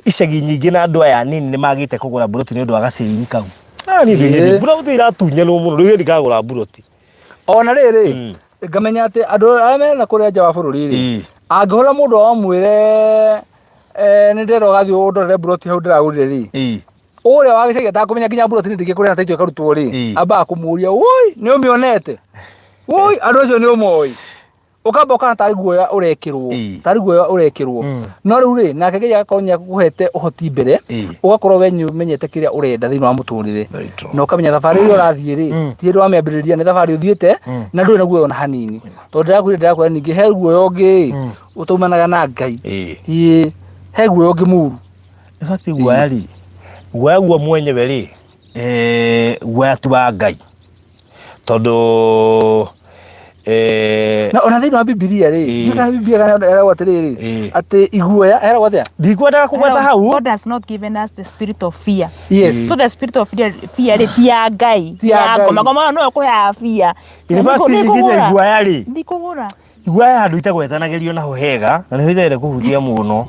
icagi nyingĩ na andũ aya anini nĩ magĩte kũgũra buroti nĩ ũndũ wa gacĩri kau niĩ ndĩgire buroti iratunyanwo mũno ndĩgire ndikagũra buroti ona rĩrĩ ngamenya atĩ andũ arĩa mena kũrĩa nja wa bũrũri rĩ angĩhora mũndũ amwĩre nĩ ndĩrenda ũgathiĩ ũndorere buroti hau ndĩragũrire rĩ ũrĩa wa gĩcagi atakũmenya nginya buroti nĩ ndĩngĩkũrĩa na taitũ ĩkarutwo rĩ ambaga kũmũria woi nĩ ũmĩonete woi andũ acio nĩ ũmoĩ ukamba ukana tari guoya urekirwo no riu ri nake Ngai agakorwo nĩakũhete ũhoti mbere ugakorwo wenyu umenyete kĩrĩa urenda thĩinĩ wa mũtũrĩre na ukamenya thabarĩ ĩyo ũrathiĩ ri ti ndũ amĩambĩrĩria nĩ thabarĩ ũthiĩte na ndũrĩ na guoya ona hanini tondũ ndĩrakwĩra ningĩ he guoya ũngĩ ũtaumanaga na Ngai he guoya ũngĩ mũru in fact guoya ri guoya guo mwenyewe ri guoya tu wa Ngai tondũ na ona thĩinĩ wa Bibilia rĩ nĩka Bibilia kana eragwo atĩrĩrĩ atĩ iguoya eragwo atĩa ndikwendaga kũgweta hau God has not given us the spirit of fear so the spirit of fear rĩ ti ya Ngai ya ngoma no kũhe fear in fact nginya iguoya rĩ ndikũgũra iguoya handũ itagwetanagĩrio naho hega na nĩ hĩndĩ kũhutia mũno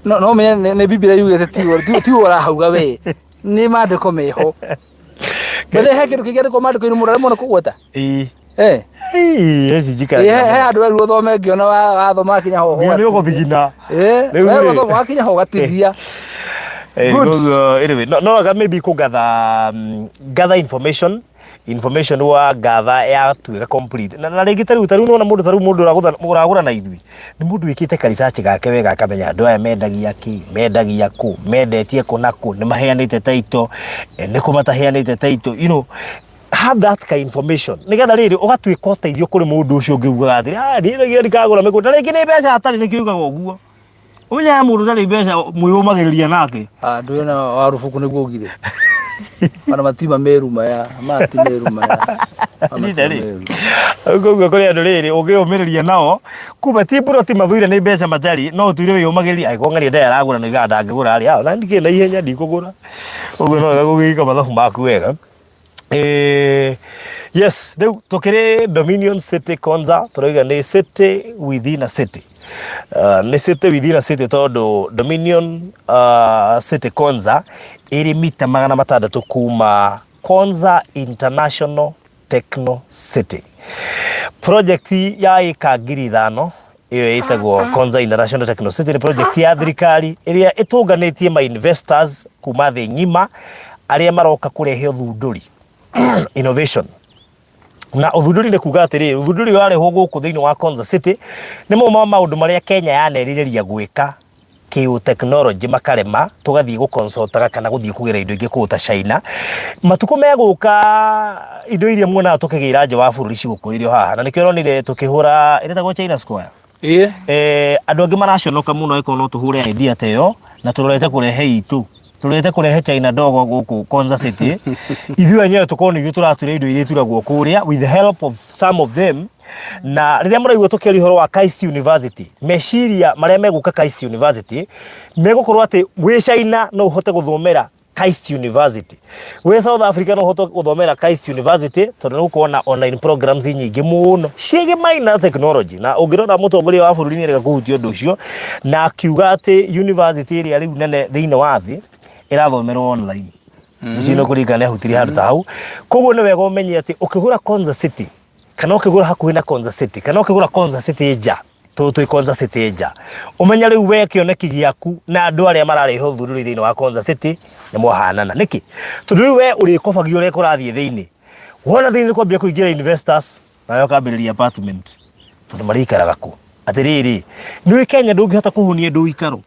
no menye nĩ Bibilia yugĩte ti ũrahauga we nĩ maandĩko meho bale he kĩndũ kĩngĩ maandĩko-inĩ mũrare mũno kũgweta jika he andũ erũ thome ngĩona wathoma kinya ho nĩ ũgũthigina rĩu wakinya ho gatithia anyway no maybe gather information wa gather ya tuĩka complete na rĩngĩ tarĩu nona mũndũ ũragũra na ithuĩ nĩ mũndũ wĩkĩte research gake wega akamenya andũ aya mendagia kũ mendetie kũ na kũ nĩ maheanĩte taito nĩ kũ mataheanĩte taito you know have that kind information nigetha rĩrĩ ũgatuĩka ũteithio kũrĩ mũndũ ũcio ũngĩugaga atĩ niĩ ndikagũra mĩgũnda rĩngĩ nĩ mbeca atarĩ nĩ kiugaga ũguo ũnya mũndũ tarĩ mbeca mwĩyũmagĩrĩria nake ndũĩ na warubuku nĩguo ũgire ana matima meru maya koguo kũrĩ andũ rĩrĩ ũngĩyũmĩrĩria nao kuma ti buroti mathuire nĩ mbeca matarĩ no ũtuire wĩyũmagĩrĩria angĩkorwo ng'ania ndaya aragũra na iga ndangĩgũra rĩ na ndikĩrĩ na ihenya ndikũgũra ũguo no wega gũgĩka mathabu maku wega yes rĩu tũkĩrĩ Dominion City Konza tũrauga nĩ city within a city nĩ city within a city tondũ Dominion City Konza ĩrĩ mita 600 kuma Konza International Techno City. Project ya ĩka 5,000 ĩyo ĩtagwo Konza International Techno City nĩ project ya thirikari ĩrĩa ĩtũnganĩtie ma investors kuma thĩ ng'ima arĩa maroka kũrehe ũthundũri innovation. Na ũthundũri nĩ kuga atĩrĩ, ũthundũri warehwo gũkũ thĩinĩ wa Konza City nĩ maũndũ marĩa Kenya yanerirĩria gwĩka kĩũ-technology makarema, tũgathiĩ gũconsultaga kana gũthiĩ kũgĩra indo ingĩ kũu ta China. Matukũ megũka indo iria muonaga tũkĩgĩra nja wa bũrũri cigũkũ irio haha, na nĩkĩo ũronire tũkĩhũra ĩretagwo China Square. Andũ angĩ maraconoka mũno ĩkorwo no tũhũre idea ta ĩyo na tũrorete kũrehe itũ. Tũrete kũrehe China dogo gũkũ Konza City. Ithuĩ enyewe tũkorwo nĩ ithuĩ tũratũre indo iria turagwo kũrĩa with the help of some of them. Na rĩrĩa mũraigua tũkĩaria ũhoro wa KIST University, meciria marĩa megũka KIST University megũkorwo atĩ wĩ China no ũhote gũthomera KIST University. Wĩ South Africa no ũhote gũthomera KIST University tondũ nĩ gũkorwo na online programs nyingĩ mũno ciĩgĩmaina na technology. Na ũngĩrora mũtongoria wa bũrũri nĩ erĩga kũhutia ũndũ ũcio na akiuga atĩ university ĩrĩa rĩu nene thĩinĩ wa thĩ ĩrathomerwo online. Mũcino kũringana ehutirie handũ ta hau. Koguo nĩ wega ũmenye atĩ ũkĩgũra Konza City kana ũkĩgũra hakuhĩ na Konza City kana ũkĩgũra Konza City nja twĩ Konza City nja, ũmenya rĩu we kĩoneki gĩaku na andũ arĩa mararehe ũthundũri thĩinĩ wa Konza City nĩ mwahanana. Nĩkĩ? Tondũ rĩu we ũrĩkobagio ũrĩa kũrathiĩ thĩinĩ, wona thĩinĩ nĩ kwambia kũingĩra investors nayo kambĩrĩria apartment tondũ marĩikaraga kũ. Atĩrĩrĩ, nĩ Kenya ndũngĩhota kũhunia ndũ ikaro.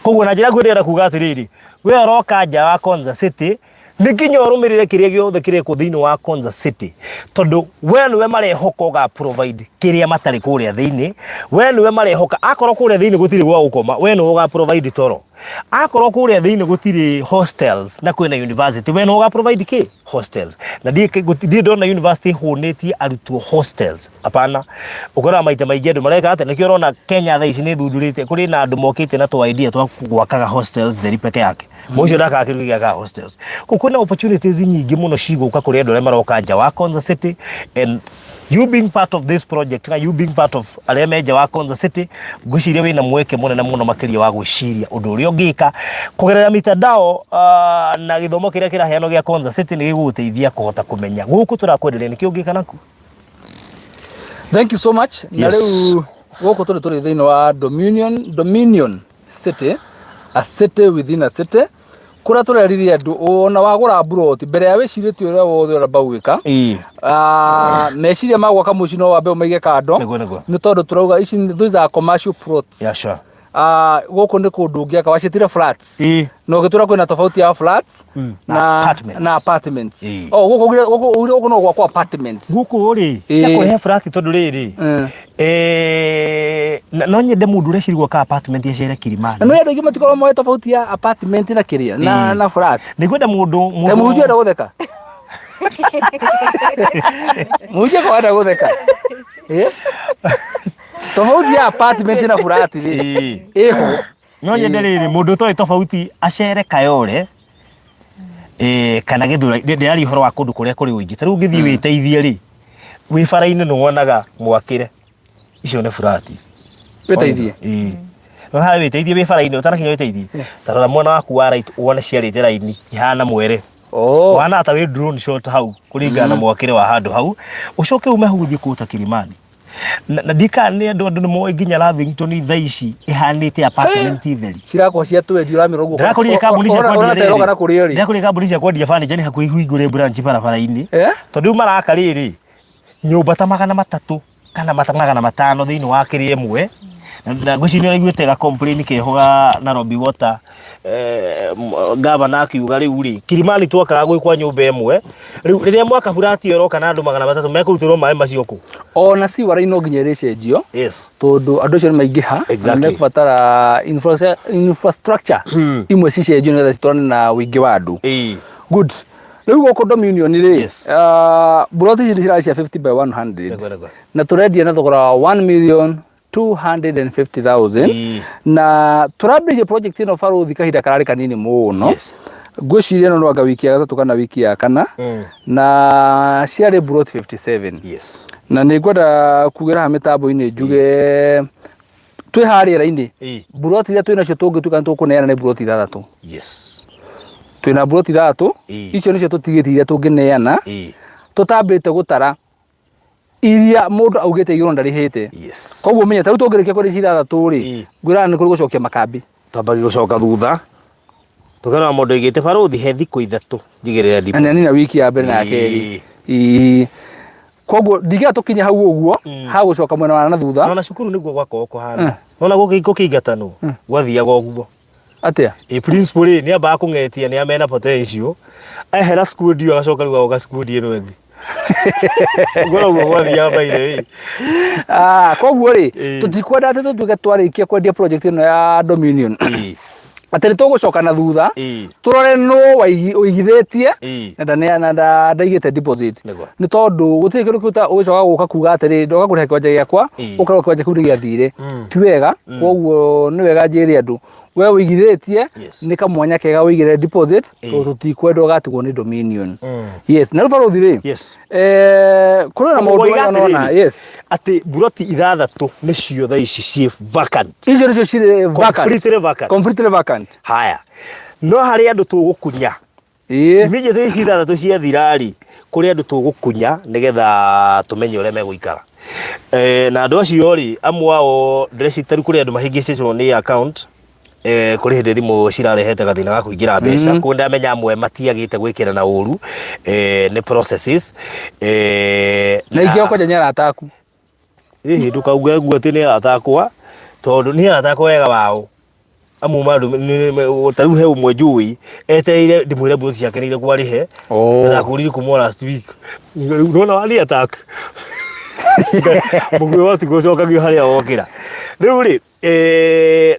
Koguo na njĩra ngwĩrĩra kuga atĩrĩrĩ, we ũroka nja wa Konza City nĩ nginya ũrũmĩrĩre kĩrĩa gĩothe kĩrĩkwo thĩinĩ wa Konza City, tondũ we nĩwe marehoka ũga provide kĩrĩa matarĩ kũrĩa thĩinĩ. We nĩwe marehoka akorwo kũrĩa thĩinĩ gũtirĩ gwa gũkoma, we nĩwe ũga provide toro. Akorwo kũrĩa thĩinĩ gũtirĩ hostels na kwĩna university, we nĩwe ũga provide kĩ hostels. Na ndiĩ ndona university hũnĩtie arutwo hostels, apana. Ũkoraga maita maingĩ andũ mareka atĩ nĩkĩo ũrona Kenya thaa ici nĩ thundũrĩte, kũrĩ na andũ mokĩte na tũ idea twa gwakaga hostels theri peke yake. Mũcio ndakaga kĩndũ gĩakaga hostels. Kuna opportunities nyingĩ mũno cigũka kũrĩ andũ arĩa maroka nja wa Konza City, and you being part of this project, you being part of arĩa me nja wa Konza City, ngwĩciria wĩna mweke mũnene mũno makĩria wa gwĩciria ũndũ ũrĩa ũngĩka kũgerera mitandao na gĩthomo kĩrĩa kĩraheanwo gĩa Konza City nĩ gĩgũgũteithia kũhota kũmenya gũkũ tũrakwenderea nĩkĩo ũngĩka naku. Thank you so much. Na rĩu gũkũ tũrĩ thĩinĩ wa Dominion City, a city within a city. Kũrĩa tũreririe andũ ona wagũra buroti mbere ya wĩcirĩtie ũrĩa wothe ũramba gwĩka. Meciria ma gwaka mũciĩ no wambe ũmaige kando nĩ tondũ tũrauga ici these are commercial plots. Yeah, sure. Gũkũ nĩ kũndũ ũngĩaka wacitire flats. No gĩtũra kwĩna tofauti ya flats na apartments. Gũkũ no gwakwo apartments. Gũkũ rĩ cia kũrehe flat tondũ rĩrĩ no nyende mũndũ ũreciria gwaka apartment yacere Kilimani. Na no andũ aingĩ matikorwo moĩ tofauti ya apartment na kĩrĩa na flat. Nĩngwenda mũndũ mũhunjia enda gũtheka. Mũhunjia kwenda gũtheka. Tofauti ya apartment na flat rĩ ĩho. No nyende rĩrĩ mũndũ ũtoĩ tofauti acere Kayole kana Gĩthũrai ndĩrari ũhoro wa kũndũ kũrĩa kũrĩ ũingĩ. Ta rĩu ngĩthiĩ wĩteithie rĩ wĩ bara-inĩ nĩ wonaga mwakĩre icio nĩ flat. Wĩteithie. No harĩ wĩteithie wĩ bara-inĩ ũtanakinya wĩteithie. Ta rora mwena waku wa right wone ciarĩte raini ihana mwere. Wana ta wĩ drone shot hau kũringana na mwakĩre wa handũ hau ũcoke ume hau gũthiĩ kũu ta Kilimani. Na ndika nĩ andũ nĩ moĩ nginya Lavington thaa ici ihanĩte apartment theri. Cirakwo cia twendi ũramĩrwo guo. Ndakũrĩa kambuni cia kwendia rĩrĩ. Ndakũrĩa kambuni cia kwendia furniture nĩ hakuhĩ hingũre branch barabara-inĩ. Tondũ maraka rĩrĩ nyũmba ta 300 kana 500 thĩinĩ wa kĩrĩa ĩmwe. Na ngwĩciria nĩ ũraiguĩte ga complain kĩhoga Nairobi Water gavana akiuga rĩu rĩ Kilimani twakaga gwĩkwa nyũmba ĩmwe rĩu rĩrĩa mwaka burati ĩro kana andũ 300 mekũrutĩrwo maĩ macio kũ ona si wara ino nginya rĩcenjio tondũ andũ acio nĩ maingĩha nĩ kũbatara infrastructure imwe cicenjio nĩgetha citwarane na ũingĩ wa andũ. Good. Rĩu gũkũ Dominion rĩ buroti ici cirarĩ cia 50 by 100 na tũrendia na thogora wa 1,250,000 na tũrambĩrĩria project ĩno Baruthi kahinda kararĩ kanini mũno. Ngwĩciria no anga wiki ya gatatũ kana wiki ya kana na ciarĩ buroti 57. Na nĩ ngwenda kugera mĩtambo-inĩ njuge twi haria raini buroti ria twina cio tungituka tukuneana ni buroti 3 yes twina buroti 3 icio nicio tutigitiria tungineana tutambite gutara iria mundu augite iguru ndarihite yes koguo menya taru tungirikia kuri cira 3 ri ngwira ni kuri gucokia makambi twambagi gucoka thutha tukana mundu igite Baruthi he thiku 3 njigirira deposit ani na wiki ya mbere na keri koguo ndigira tukinya hau uguo ha gucoka mwena wa na thutha na cukuru niguo gwako kuhana nona guko kigatano gwathiaga uguo atia principal ni amba kungetia ni amena potential ahera school dio agacoka riu aga school dio no ethi ngora uguo gwathia baire koguo ri tutikwenda ati tutuke twarikia kwendia project ino ya Dominion atari tugucoka na thutha turore no uigithitie na ndaigite deposit ni tondu gutiri kindu kiuta ugicoka guka kuga atari ndoga kurihe kwanja giakwa ukara kwanja kuri giathire ti wega koguo ni wega njiri andu we uigithitie ni kamwanya kega uigire deposit tutikwenda ugatigwo ni Dominion yes na Baruthi ri kuri na maundu nona yes ati buroti 6 nicio tha ici cie vacant icio nicio cie vacant completely vacant haya no hari andu tugukunya imije tha ici 6 cia thirari kuri andu tugukunya nigetha tumenye ure meguikara na andu acio ri amwe wao ndresi tari kuri andu mahingicicwo ni account kuri hindi thimu cirarehete gathina ga kuingira mbeca ku ndamenya amwe matiagite gwikira na uru ni processes na ingio kwa nyara ataku ndukauga guo ati ni atakwa tondu ni atakwa wega wao amu mandu taru he umwe njui eteire ndimwire mbuzi ciake ni gwarihe na kuriri kumwa last week unaona wali attack mugwe watu gocoka gyo haria wokira riu ri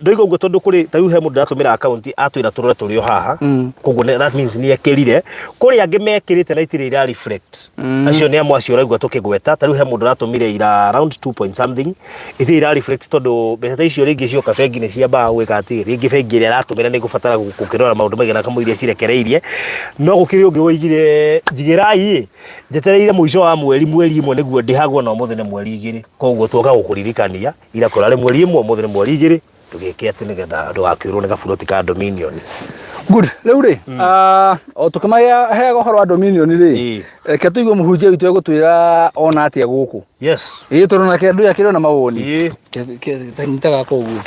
ndoigo guo tondu kuri taru he mundu atumira account atwira turore turio haha koguo that means ni ekirire kuri angi mekirite na itire ira reflect acio ni amwe acio raigwa tukigweta taru he mundu atumire ira around 2 point something itire ira reflect tondu mbeca icio ringi cioka bengi ni cia ba gwika ati ringi bengi ira atumira ni gubatara gukirora maundu magena kamuiria cirekereirie no gukiri ungi woigire jigirai njetereire muico wa mweri imwe niguo ndihagwo no muthene mweri 2 koguo tuoka gukuririkania ira kurare mweri 1 muthene mweri 2 ndugike ati nigetha andu akirwo ni gaburoti ka Dominion good riu ri o tukamaya he gohoro wa Dominion ri ke tuigwe muhunjia witu egutwira ona atia guku yes turona ke ndu yakiro na mawoni ke tanyitaga koguo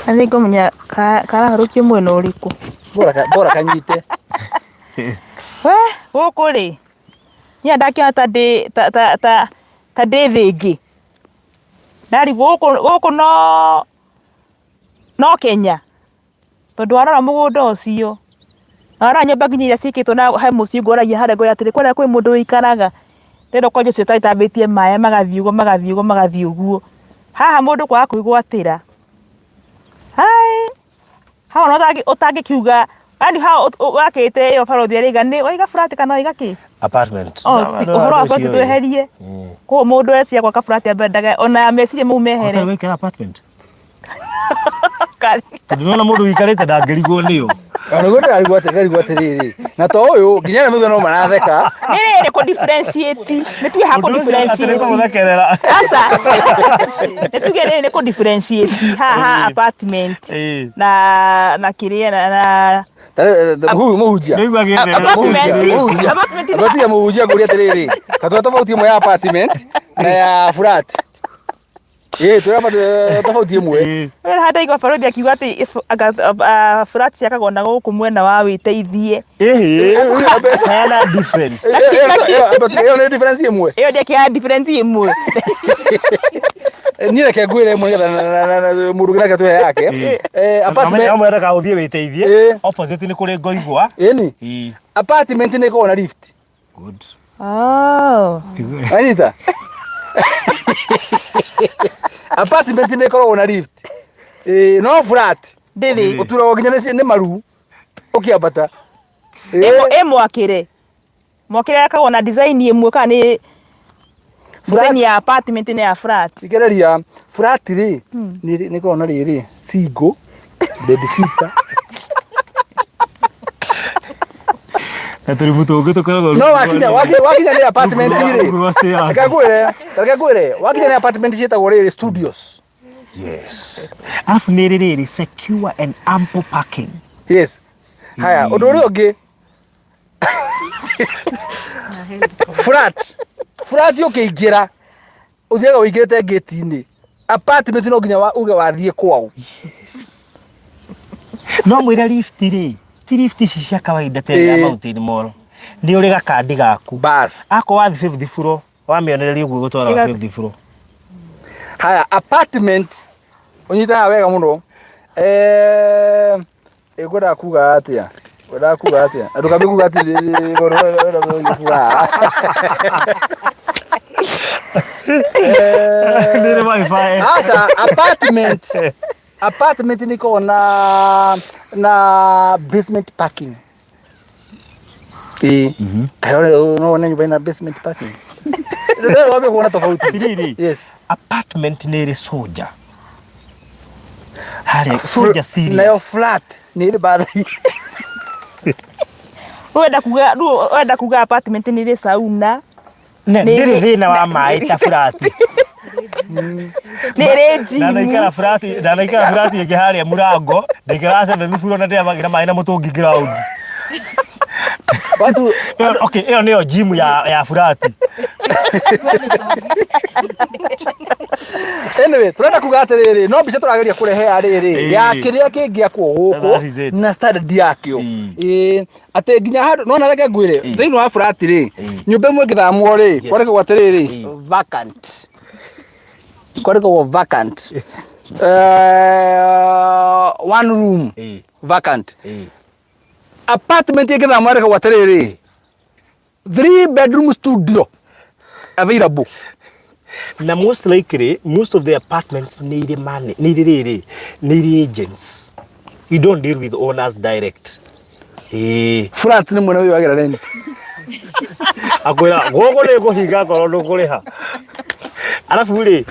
ani ngomenya karaharukie mwena uriku bora kanyite we guku ri nya ndakiona ta ndi thingi ndari guku no Kenya tondu arora mugunda ucio ara nyumba nginya iria cikitwo na he muci ngoragia haria ngora atiri kwenda kwi mundu ikaraga ndendo kwanjo cio taitambitie maye magathi uguo haha mundu kwa kuigwatira hai ha no utangikiuga ani ha wakite yo Baruthi arigani oiga flat kana oiga ki apartment uhoro wa flat tweherie ko mundu ecia kwa flat ambendaga ona meciria mu mehere ota wekera apartment ndinona mundu wikarite ndangirigwo niyo anogora arigwate riri na to uyu nginya na no maratheka ni ko differentiate ni tu ha ko differentiate ko muthekerera asa ni tu gere ni ko differentiate ha apartment na kiria na huyu muhujia apartment muhujia guria tiriri katwa tofauti mo ya apartment na ya flat turapa tofauti imwe hada igwa Baruthi akiuga ati flat yakagona guku mwena wa witeithie hana difference iyo ni difference imwe iyo ndio kia difference imwe ni reke ngwire imwe na murugira ke tuhe yake apartment amwe reka uthie witeithie opposite ni kuri ngoigwa ni apartment ni ko na lift good anita apartment ni ko na lift no flat ndiri utura nginya ni maru ukiambata mwakire yakagwo na design imwe kana ni design ya apartment ni ya flat igereria flat ri ni ko na riri single bed sitter Na turi mutungu tukoragwo. No wakinya ni apartment ire. Reke ngwire wakinya ni apartment cietagwo riri studios. Yes. Alafu ni riri secure and ample parking. Yes. Haya, undu uri ungi. Flat ukiingira uthiaga wingirite gate-ini. Apartment no nginya uge wathie kwao. Yes. No mwira lift ri. Ti lift ici cia kawaida te ya Mountain Mall. Ni uri gakandi gaku. Bas. Ako wathi 5th floor. Wamionereria uguo gutwara 5th floor. Haya, apartment unyita wega muno. Gwenda kuga atia. Ndukambe kuga ati Ndire wifi. Asa apartment niko na basement parking. Kayo no nyumba ina basement parking. Ndio wapi kuna tofauti? Yes. Apartment ni ri soja. Hali soja serious. Na yo flat ni ri baadhi. Wenda kuga apartment ni ri sauna. Ndiri thina wa mai ta flat. Nereji. Na naikara flat yake haria murango, ndikirasa na thifuro na ndia magira mai na mutungi ground. Watu okay, hiyo ndio gym ya flat. Anyway, turenda kuga atiriri, no mbica turageria kurehe ariri ya kiria kingi akwo guku na standard yakyo. Ate nginya handu no nareke ngwire thiini wa flat ri nyumba imwe ngithamwo ri kwareke gwatiriri vacant. Kwareke vacant. One room vacant. Apartment ngithamwo reke gwatiriri 3 bedroom studio available. Na most likely, most of the apartments need money, need agents. You don't deal with owners direct. Flat ni mwana uyu wagira rent. Akwira gogo ni kuhinga koro ndukuriha. Alafu ri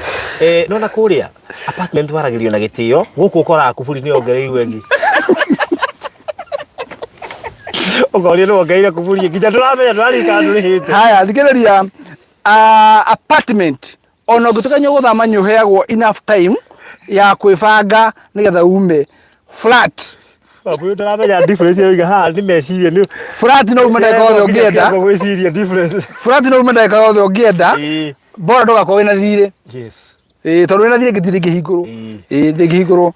nona kuria apartment waragirio na gitio guku ukora kuburi ni ongereirwe ngi. Ogoria no ongeire kuburi nginya turamenya twari kandu rihite. Haya thikiriria apartment ono gutukanya guthama nyuheagwo enough time ya kwibanga nigetha ume flat. Abu turamenya difference yoiga ha ni meciria ni flat no umendeka othe ungienda gwiciria difference. Flat no umendeka othe ungienda bora ndogakorwo wina thire. Yes. Tondu wina thire gitire ngihinguru. Ndingihinguru.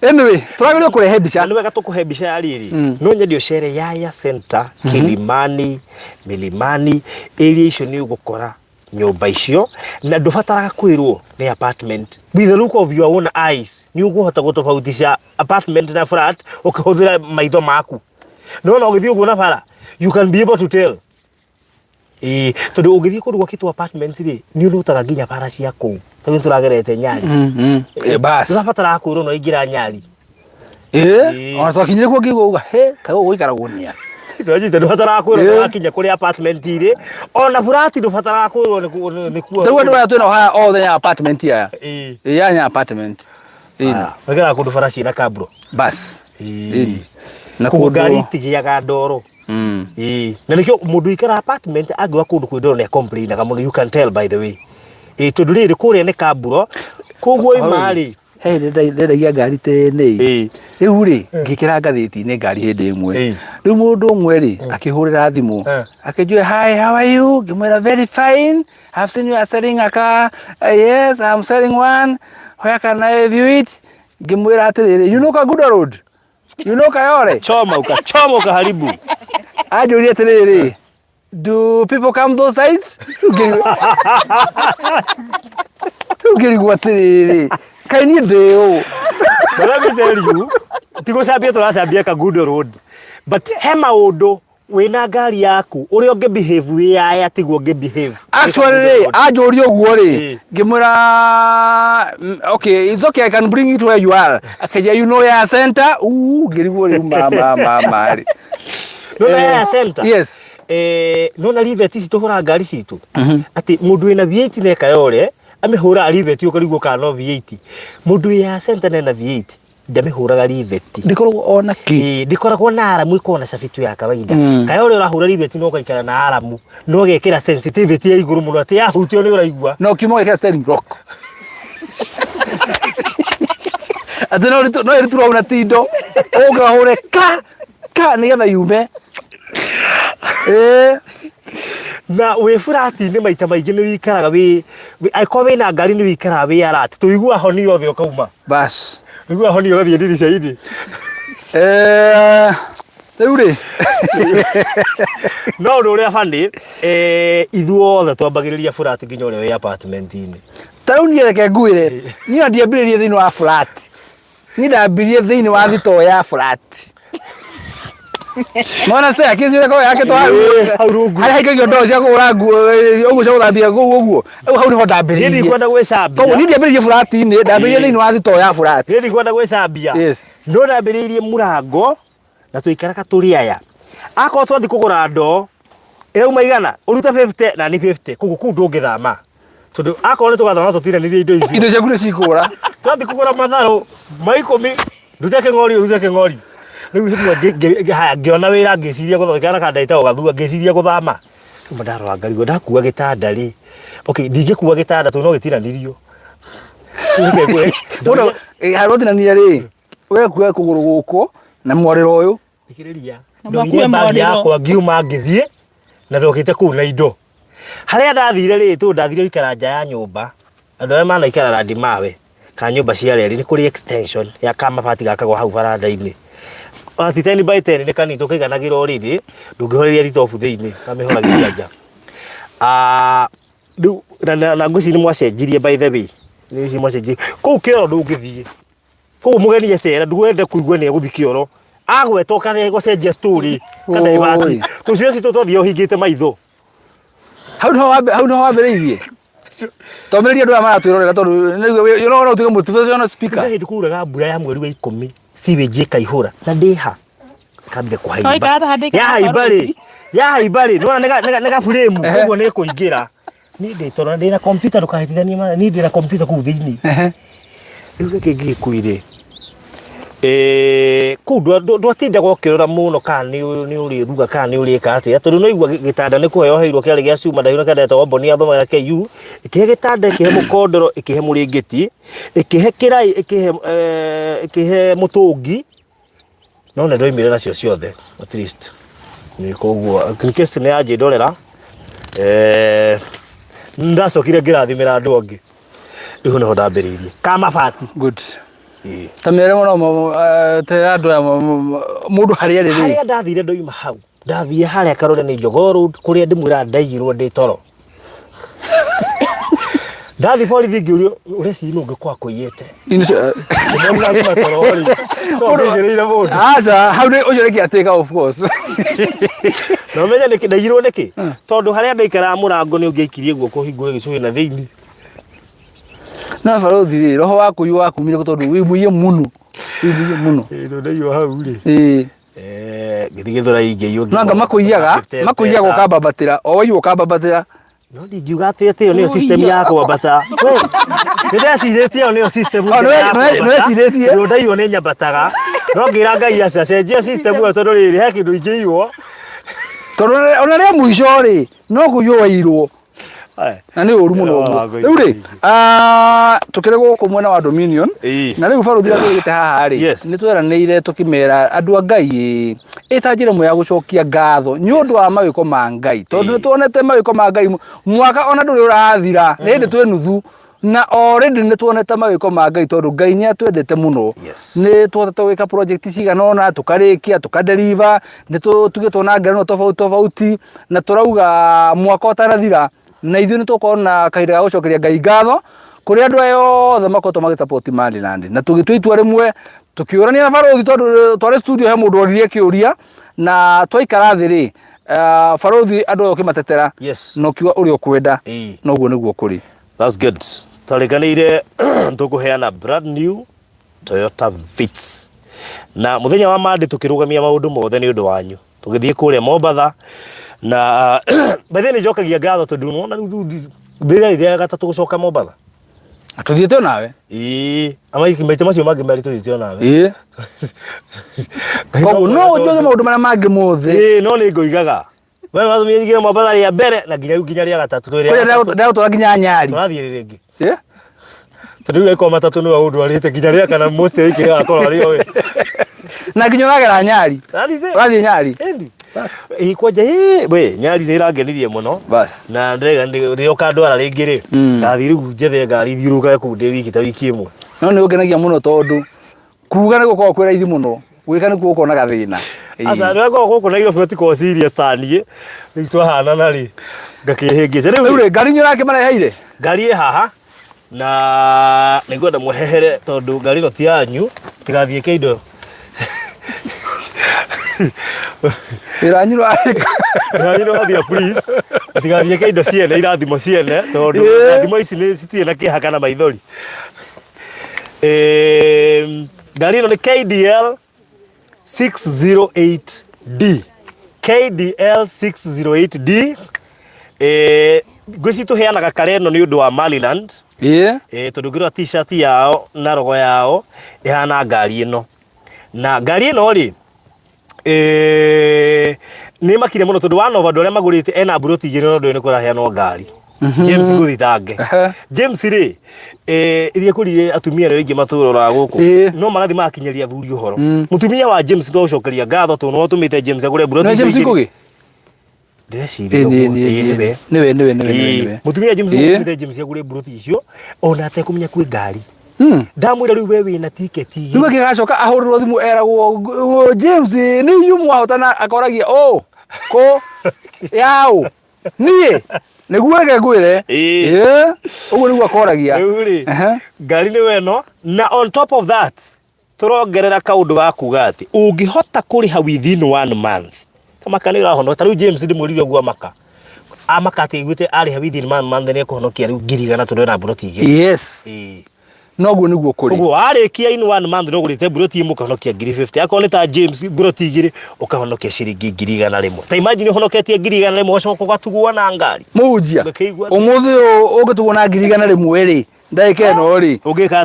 Anyway, turageria kurehe mbica. Ni wega tukuhe mbica ya riri. No nyendio cere Yaya Center, Kilimani, Milimani, area icio ni ugukora nyumba icio na ndubataraga kwirwo ni apartment. With the look of your own eyes, ni uguhota gutofautisha apartment na flat ukihuthira maitho maku. No ugithio kuona bara, you can be able to tell. Tondu ugithio kundu gwakitu apartment ri ni unutaga nginya bara cia kuu. Tondu turagerete Nyali. Bas. Turabatara kwirwo no ingira Nyali. Ona twakinyire kuo ngiguga kago guikara gunia. Twajite ndubatara kwirwo akinya kuri apartment iri ona flat ndubatara kwirwo ni kuo. Ndio ndio twina haya all the apartment ya. Ya nya apartment. Wegera kundu bara cina kabro. Bas. Na kundu gari tigiaga ndoro. Na nikyo mundu ikara apartment agwa kundu kwindoro ne complain ga mundu, you can tell by the way. Tondu riri kuria ni kabro koguo imari. Hey, ndendagia ngari tene. Riu ri ngikira ngathiti-ini ngari hindi imwe. Riu mundu umwe ri akihurira thimu akinjue, hi, how are you? Ngimwira very fine. I've seen you are selling a car. Yes, I'm selling one. Where can I view it? Ngimwira atiriri, you know Kaguda Road? You know Kayore? Choma ukaharibu. Ajuria atiriri, do people come those sides? Ugirigwa atiriri. Can you do? But let me tell you, tigo sabia turacambia Kaguda Road. But hema undo wina ngari yaku uri onge behave we aya tiguo onge behave. Actually, ajuria uguo ri ngimura okay, it's okay, I can bring you to where you are. Akaja, you know Yaya Center? Ngirigwo ri mama. No Yaya Center? Yes. No na live ati tuhura ngari citu. Ati mundu wina V8 ne Kayore amehura aliveti ukarigwo kana V8 mundu ya Center na V8 ndamihuraga riveti ndikoragwo ona ki ndikoragwo na aramu ikona sabitu ya kawaida kaya uri urahura riveti no gaikara na aramu no gekira sensitivity ya iguru muno ati yahutio ni uraigua no kimo gekira steering rock ateno no iri turona tindo ogahure ka ni getha yume na we furati ni maita maingĩ nĩ wikaraga wi aikobe na ngari nĩ wikaraga wi arati tuigua honi yothe ukauma bas igua honi yothe ndiri caidi rĩu no ũndũ ũrĩa bandi ithuothe twambagĩrĩria furati nginya ũrĩa wĩ apartment-inĩ tarĩu niĩ reke ngwĩre niĩ ndiambĩrĩirie thĩinĩ wa flat niĩ ndambirie thĩinĩ wa thitoo ya flat mwana stay akizire kwa yake to hari haikagio ndo cia kugura nguo uguo cia guthambia nguo uguo hau niho ndambiririe ndi kwenda gwicambia to ni ndambiririe flat-ini ndambiririe thĩinĩ wa thitoo ya flat ndi kwenda gwicambia ndo ndambiririe murango na tuikaraga turi aya akoo twathi kugura ndo irauma igana uruta 50 na ni 50 kugu ndungithama tondu akoo ni tugathama tutiranirie indo ciaku ni cikura twathi kugura matharu maikumi ruteke ngori riu haya ngiona wira ngiciria guthokana ka ndaita ugathua ngiciria guthama mandaro ngarigo ndakua gitanda ri okay ndingikuwa gitanda tu no gitiranirio muno harotinania ri we kuya kuguru guko na mwariro uyu ikiriria ndoire mbagi yakwa ngiuma ngithie na ndokite kuu na indo haria ndathire ri tu ndathire ikara nja ya nyumba andu arĩa manaikara randi mawe ka nyumba cia reri ni kuri extension ya kama pati gakagwa hau baranda-ini ati 10 by 10 ni kanito kaiganagira already ndungihoreria ritofu thiini kamihoragiria nja riu na nguci ni mwacenjirie by the way ni ci mwacenjirie kou kioro ndungithie kou mugeni yecera ndwende kuigua ni eguthi kioro agwetwo kana gucenjia story kana ibati tucio ci tuthio hingite maitho hau no wambiriirie tomereria ndu maratwirorera tondu yoro utige motivational speaker ndi kuraga mbura ya mweri wa 10 siweje kaihura na ndiha kabile kuhaiba ya haibari nona nega frame uguo ni kuingira ni nditora ndina computer ndukahitithania ni ndina computer ku thiini riu giki ngikuire ku ndwatinda gokirora muno kana ni uri ruga kana ni uri kate tondu no igua gitanda ni kuheo heirwo kiari gia cuma ndahiro kadeta womboni athoma KU ikihe gitanda ikihe mukondoro ikihe muringiti ikihe kirai ikihe mutungi no na ndoimire nacio ciothe at least ni koguo cricket ni aje ndorera ndacokire ngirathimira andu angi riu niho ndambiriirie kama fati good tamere muno te andu ya mundu haria riri haria ndathire ndoima hau ndathie haria karore ni Jogoo kuria ndimwira ndaigirwo ndi toro ndathi borithi ngiurio ureci nungi kwa kuiyete ndimwira ngima toro ri tongereire mundu acha how do ucereki ateka of course no menya niki ndaigirwo niki tondu haria ndaikara murango ni ungeikirie guoko hingure gicuhi na thiini na Baruthi roho waku yu wakumire tondu wi muiye muno ndo ndaiywo hau ri githigithura ingiyo nanga makuiyaga ukabambatira o waiywo ukabambatira no ndingiuga ati iyo niyo system yako wabata we ndeciretie iyo niyo system no ndeciretie ndo ndaiywo ni nyambataga no ngira ngai acenjia system iyo tondu riri he kindu ingiiywo tondu ona ria muico ri no kuiywo wairwo na ni uru muno riu ri tukire guku mwena wa Dominion na riu Baruthi agite haha ri ni tweranire tukimera andu a Ngai itanjire mu ya gucokia ngatho ni undu wa mawiko ma Ngai tondu tuonete mawiko ma Ngai mwaka ona nduri urathira ni ndi twi nuthu na already ni tuonete mawiko ma Ngai tondu Ngai ni atwendete muno ni tuotete wika project cigana ona tukarikia tukadeliver ni tugitwo na ngano tofauti na turauga mwaka utarathira na ithuĩ nĩ tũkona kahinda ga gũcokeria Ngai ngatho kũrĩ andũ aya othe makoretwo magĩsupport Maliland na tũgĩtua itua rĩmwe tũkĩũrania na Baruthi tondũ twarĩ studio he mũndũ oririe kĩũria na twaikara thĩ rĩ Baruthi andũ aya ũkĩmatetera na ũkiuga ũrĩa ũkwenda na ũguo nĩguo kũrĩ. That's good. Tũrĩkanĩire tũkũheana brand new Toyota Vitz na mũthenya wa Monday tũkĩrũgamia maũndũ mothe nĩ ũndũ wanyu tũgĩthiĩ kũrĩa Mombatha na bathini njokagia ngatho tondu nona mbira ria gatatu gucoka Mombatha Atuthiete nawe? Ama ikimaite macio mangĩ merĩ tuthiete nawe. Koguo no ũnjũge maũndũ marĩa mangĩ mothe. No nĩ ngũigaga. Wewe watũmire nginya Mombasa rĩa mbere na nginya rĩa gatatũ twĩrĩ. Ndio tũra nginya Nyari. Tũrathiĩ rĩngĩ. Tũrĩu eko matatũ nĩ wa ũndũ arĩte nginya rĩa kana most ikĩrĩ akorwo arĩ oĩ. Na nginya ũragera Nyari. Wathiĩ Nyari. Kwanja we Nyari nĩ ĩrangenirie mũno. Bas. Na ndĩrega rĩo kandwara rĩngĩ rĩ. Ndathiĩ rĩu njethe ngari thiũrũkaga kũu ndĩ wiki ta wiki ĩmwe. No nĩ ũngenagia mũno tondũ kuuga nĩ gũkorwo kwĩ raithi mũno. Gwĩka nĩ guo ũkona gathĩna. Asa nĩ gũkũ na irio tiko serious taniĩ. Rĩu twahana na rĩ. Ngakĩhĩngĩca rĩu ngari nĩ ũrakĩmareheire. Ngari ĩ haha. Na nĩngwenda mwehehere tondũ ngari ĩno ti yanyu. Tigathiĩ kĩindo. Iranyirwo arĩka. Iranyirwo athia please. Tigathiĩ kĩindo ciene irathimo ciene tondũ irathimo ici nĩ citirĩ na kĩeha kana maithori. Ngari ĩno nĩ KDL 608D. KDL 608D. Ngwĩci tũheanaga kare ĩno nĩ ũndũ wa Maliland. Tondũ ngĩrora t-shirt yao na logo yao ĩhana ngari ĩno. Na ngari ĩno rĩ nĩ makire mũno tondũ one of andũ arĩa magũrĩte ena Baruthi igĩrĩ no nĩ kũraheanwo ngari. James Ngũthitange. James rĩ iria kũrire atumia rĩo ingĩ matũũraga gũkũ. No magathi makinyĩria athuri ũhoro. Mũtumia wa James no ũcokeria ngatho tondũ no tũmĩte James agũre Baruthi. No James Ngũgĩ. Ndeciria ũguo. Nĩwe. Mũtumia James tũmĩte James agũre Baruthi icio ona atekũmenya kwĩ ngari. Ndamwĩra rĩu we wĩna tiketi. Rĩu agĩgacoka ahũrĩrwo thimũ eragwo James nĩ inyuĩ mwahotana akoragia ko yaũ niĩ nĩguo reke ngwĩre ũguo nĩguo akoragia. Rĩu rĩ ngari nĩ weno na on top of that tũrongerera kaũndũ ga kuga atĩ ũngĩhota kũrĩha within 1 month tamaka nĩ ũrahonoka. Ta rĩu James ndĩmũrire ũguo amaka atĩ aiguĩte arĩha within 1 month nĩ ekũhonokia rĩu ngiri igana tondũ ena Baruthi igĩrĩ. Yes. Noguo nĩguo kũrĩ. Ũguo arĩkia in 1 month no gũrĩte Baruthi ĩmwe ũkahonokia ngiri 50. Akorwo nĩ ta James Baruthi igĩrĩ ũkahonokia ciringi ngiri igana rĩmwe. Ta imagine ũhonoketie ngiri igana rĩmwe ũgacoka ũgatugwo na ngari. Mũhunjia. Ũmũthĩ ũyũ ũngĩtugwo na ngiri igana rĩmwe rĩ ndagĩka ĩno rĩ ũngĩka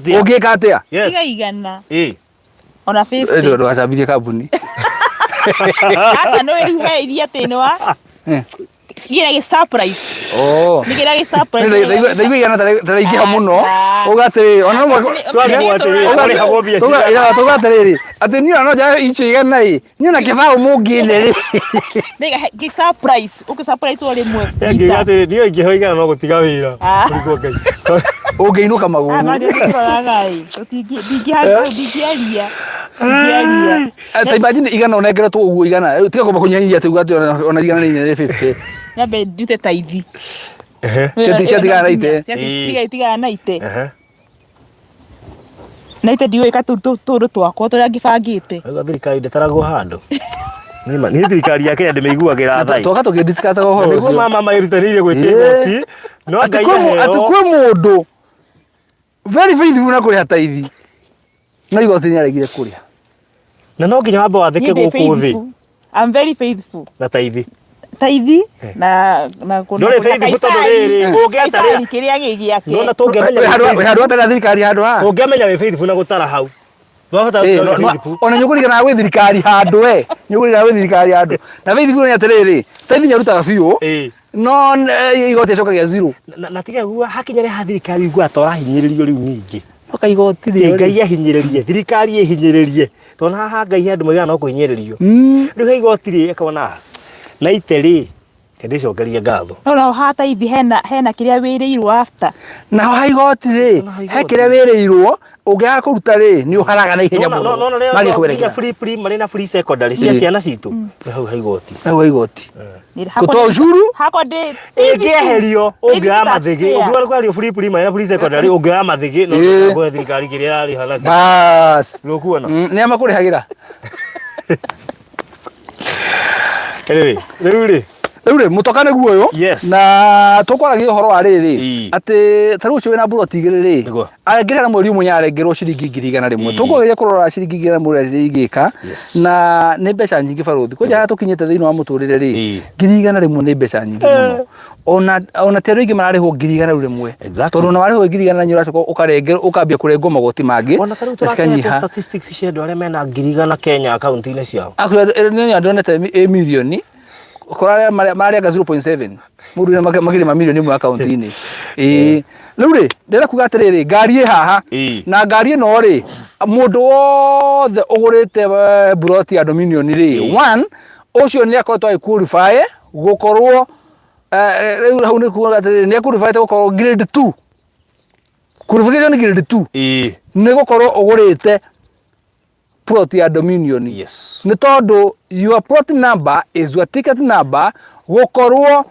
atĩa? Tiga igana. Ona 50. Ndũ ndũgacambithie kambuni. Asa no ĩruhe iria tĩno Ngira surprise. Ngira surprise. Ndaigua igana taraingĩha mũno. Ũgatĩ ona tũgatĩrĩrĩ atĩ niĩ no nja icio igana ĩ niĩ na kĩbaũ mũngĩne rĩ. Nĩ surprise. Surprise wale mwe. Ngĩgatĩ niĩ ingĩhoe igana no gũtiga wĩra. Kũrigwo Ngai. Ũngĩinũka magũrũ. No ndĩkoraga ĩ. Ndingĩaria. Ta imagine igana onengeretwo ũguo igana. Tiga kwamba kũnyihanyihia atĩ ugatĩ ona igana nĩ 50. Nyambe ndute taithi. Ciatigana na ite. Ciatigana na ite. Na ite ndiũĩ ka tũrũ twakwa tũrĩa ngĩbangĩte. Thirikari ndĩtaragwo handũ. Nĩ thirikari ya Kenya ndĩmĩiguagĩra tha. Tũka tũgĩdiscuss ũhoro ũcio. Nĩguo mama maĩrutanĩirie gwĩtia igoti. No Ngai aheo. Atĩ kwĩ mũndũ very faithful na kũrĩha taithi. No igoti nĩ aregire kũrĩha. Na no nginya wamba wathĩke gũkũ thĩ. I'm very faithful. Na taithi. Taithi na kuna faithful tondũ rĩrĩ ũngĩatarĩ kĩrĩa gĩgĩake. No na tũngĩamenya handũ atara thirikari handũ ha. Ũngĩamenya wĩ faithful na gũtara hau. Twahota ona nyũkũrigana gwĩ thirikari handũ nyũkũrigana gwĩ thirikari handũ. Na faithful nĩ atĩrĩrĩ taithi nyarutaga biũ. No igoti acokagia zero. Na tiga guo hakinyare ha thirikari igua tora hinyĩrĩrio rĩu ningĩ. Oka igoti rĩo. Ngai ahinyĩrĩrie thirikari ĩhinyĩrĩrie. Tona haha Ngai andũ magana no kũhinyĩrĩrio. Rĩu igoti rĩ ekona na iterĩ ndĩcokerie ngatho. No ha taithi hena kĩrĩa wĩrĩirwo after. Na ha igoti rĩ he kĩrĩa wĩrĩirwo ũngĩaga kũruta rĩ nĩ ũharaga na ihenya mũno. Magĩkwerekera free primary na free secondary cia ciana citũ. Hau ha igoti. Hau ha igoti. Gũtwa ucuru hakwa ndĩ ĩngĩeherio ũngĩoya mathĩgĩ ũngĩona kwario free primary na free secondary ũngĩoya mathĩgĩ no ngũhe thirikari kĩrĩa yarĩha na bas nĩ ũkuona nĩ amakũrĩhagĩra. Rĩu rĩ mũtoka nĩguo ũyũ na tũkwaragia ũhoro wa rĩrĩ atĩ ta rĩu ũcio wĩna Baruthi igĩrĩ rĩ angĩrĩha mweri ũmwe nĩarengerwo ciringi ngiri igana rĩmwe. Tũkũgeria kũrora ciringi ngiri igana rĩmwe igĩka na nĩ mbeca nyingĩ Baruthi. Kwanja harĩa tũkinyĩte thĩinĩ wa mũtũrĩre rĩ ngiri igana rĩmwe nĩ mbeca nyingĩ mũno. ona tero ingi marari ho ngirigana rimwe tondu na wari ho ngirigana nyura coko ukarenge ukambia kurengwo magoti mangi ona taru turakenya statistics cia andu aria mena ngirigana Kenya account ine ciao ni andonete a million korare mari aga 0.7 mundu ne magire ma million mu account ine riu ri ndira kuga atiriri ngari haha na ngari ino ri mundu wothe ugurite buroti ya dominion ri one ucio ni akorwo twa qualify gukorwo riu hau ni kuga atiriri ni qualify gukorwo grade 2 qualification ni grade 2 ni gukorwo ugurite plot ya dominion. Yes. Ni tondu your plot number is your ticket number gukorwo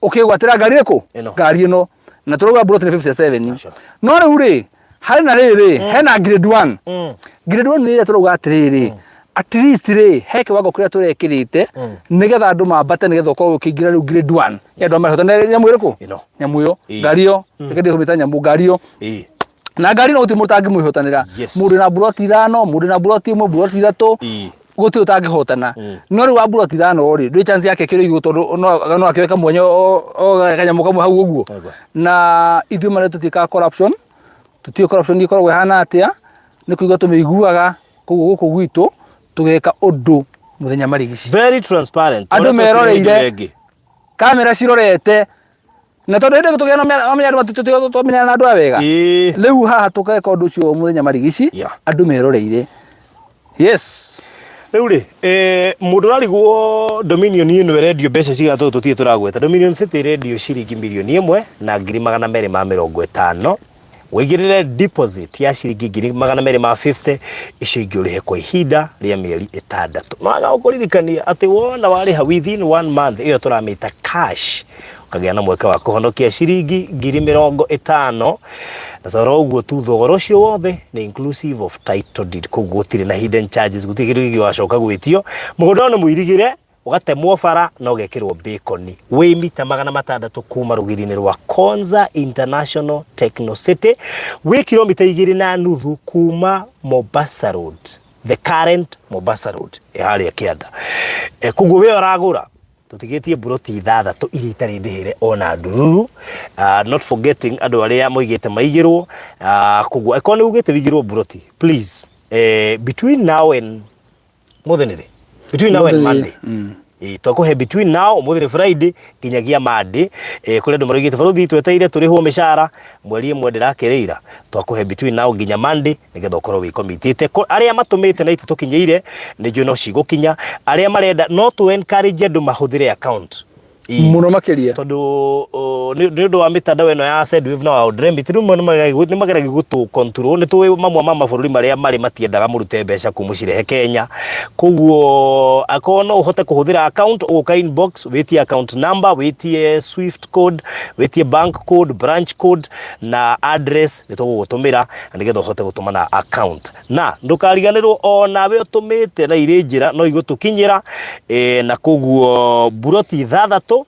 ukigwatira ngari riku ngari ino na turuga plot 57 no riu ri hari na riri hena grade 1 grade 1 ni turuga atiriri at least ri heke wago kuria turekirite nigetha andu mambate nigetha ukorwo ukiingira riu grade 1 ya ndo mahotana nyamu iriku nyamu yo ngari yo ikende kumita nyamu ngari yo na ngari no uti mutangi mwihotanira mundu na buroti 5 mundu na buroti 1 buroti 3 guti utangi hotana no ri wa buroti 5 ri ndwi chance yake kiro iguto no akiweka mwenye o kanyamu kamwe hau uguo na ithu mane tutika corruption tutio corruption ni korwo hana atia ni kuiga tumeiguaga kuguo guku gwitu tugeka undu muthenya marigici very transparent andu meroreire kamera cirorete na tondu ndi gutugena amenya andu tumenya na andu awega riu haha tukeka undu cio muthenya marigici andu meroreire yes riu ri mundu rarigwo dominion ino radio mbeca cigato tutie turagweta dominion city radio ciringi milioni 1 na 250 wigirire deposit ya ciringi 250 icio ingi urihe kwa ihinda ria mieri 6 no aga ukuririkania ati wona wariha within 1 month iyo turamita cash ukagea na mweka wa kuhonokia ciringi 50 na thoro uguo tu thogoro cio wothe ni inclusive of title deed kugutire na hidden charges gutigirwe giwacoka gwitio mugunda no muirigire ugatemwo bara no gekirwo bacon we mita 600 kuma rugirine rwa Konza International Techno City we kilomita 2.5 kuma Mombasa Road the current Mombasa Road hali ya kianda kuguo we oragura tutigetie buroti 6 iri itari ndihire ona ndururu not forgetting andu aria moigite maigirwo kuguo ekoni ugite wigirwo buroti please between now and muthenere between now and Monday twakuhe between now umuthire Friday kinyagia Monday kule ndo marigite Baruthi tweteire turihwo mishara mweri ĩmwe ndirakireira twakuhe between now nginya Monday nigetha ukorwo wi committed aria matumite na itu tukinyeire nijo no cigukinya aria marenda no to encourage andu mahuthire account muno makiria tondu ni ndo wa mitandao eno ya said we've now dream tirumo ni mageragi gutu control ni tuwe mamwe mama bururi maria mari matiendaga murute mbeca kumucirehe Kenya koguo akono uhote kuhuthira account uka inbox witie account number witie swift code witie bank code branch code na address nitugugutumira nigetha uhote gutumana account na ndukariganirwo ona we utumite na irinjira no igutukinyira na koguo buroti 6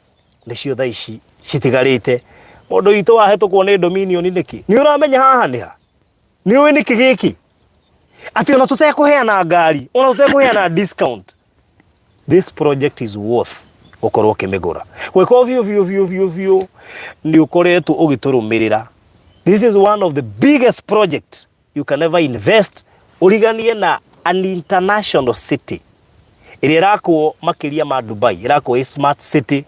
nicio tha ici citigarite mundu itu wahetukwo ni dominion niki ni uramenya haha niha ni uwe niki giki ati ona tutekuheana ngari ona tutekuheana discount this project is worth ukorwo kimigura gweka view ni ukoretu ugiturumirira this is one of the biggest project you can ever invest uriganie na an international city irirako makiria ma Dubai irako smart city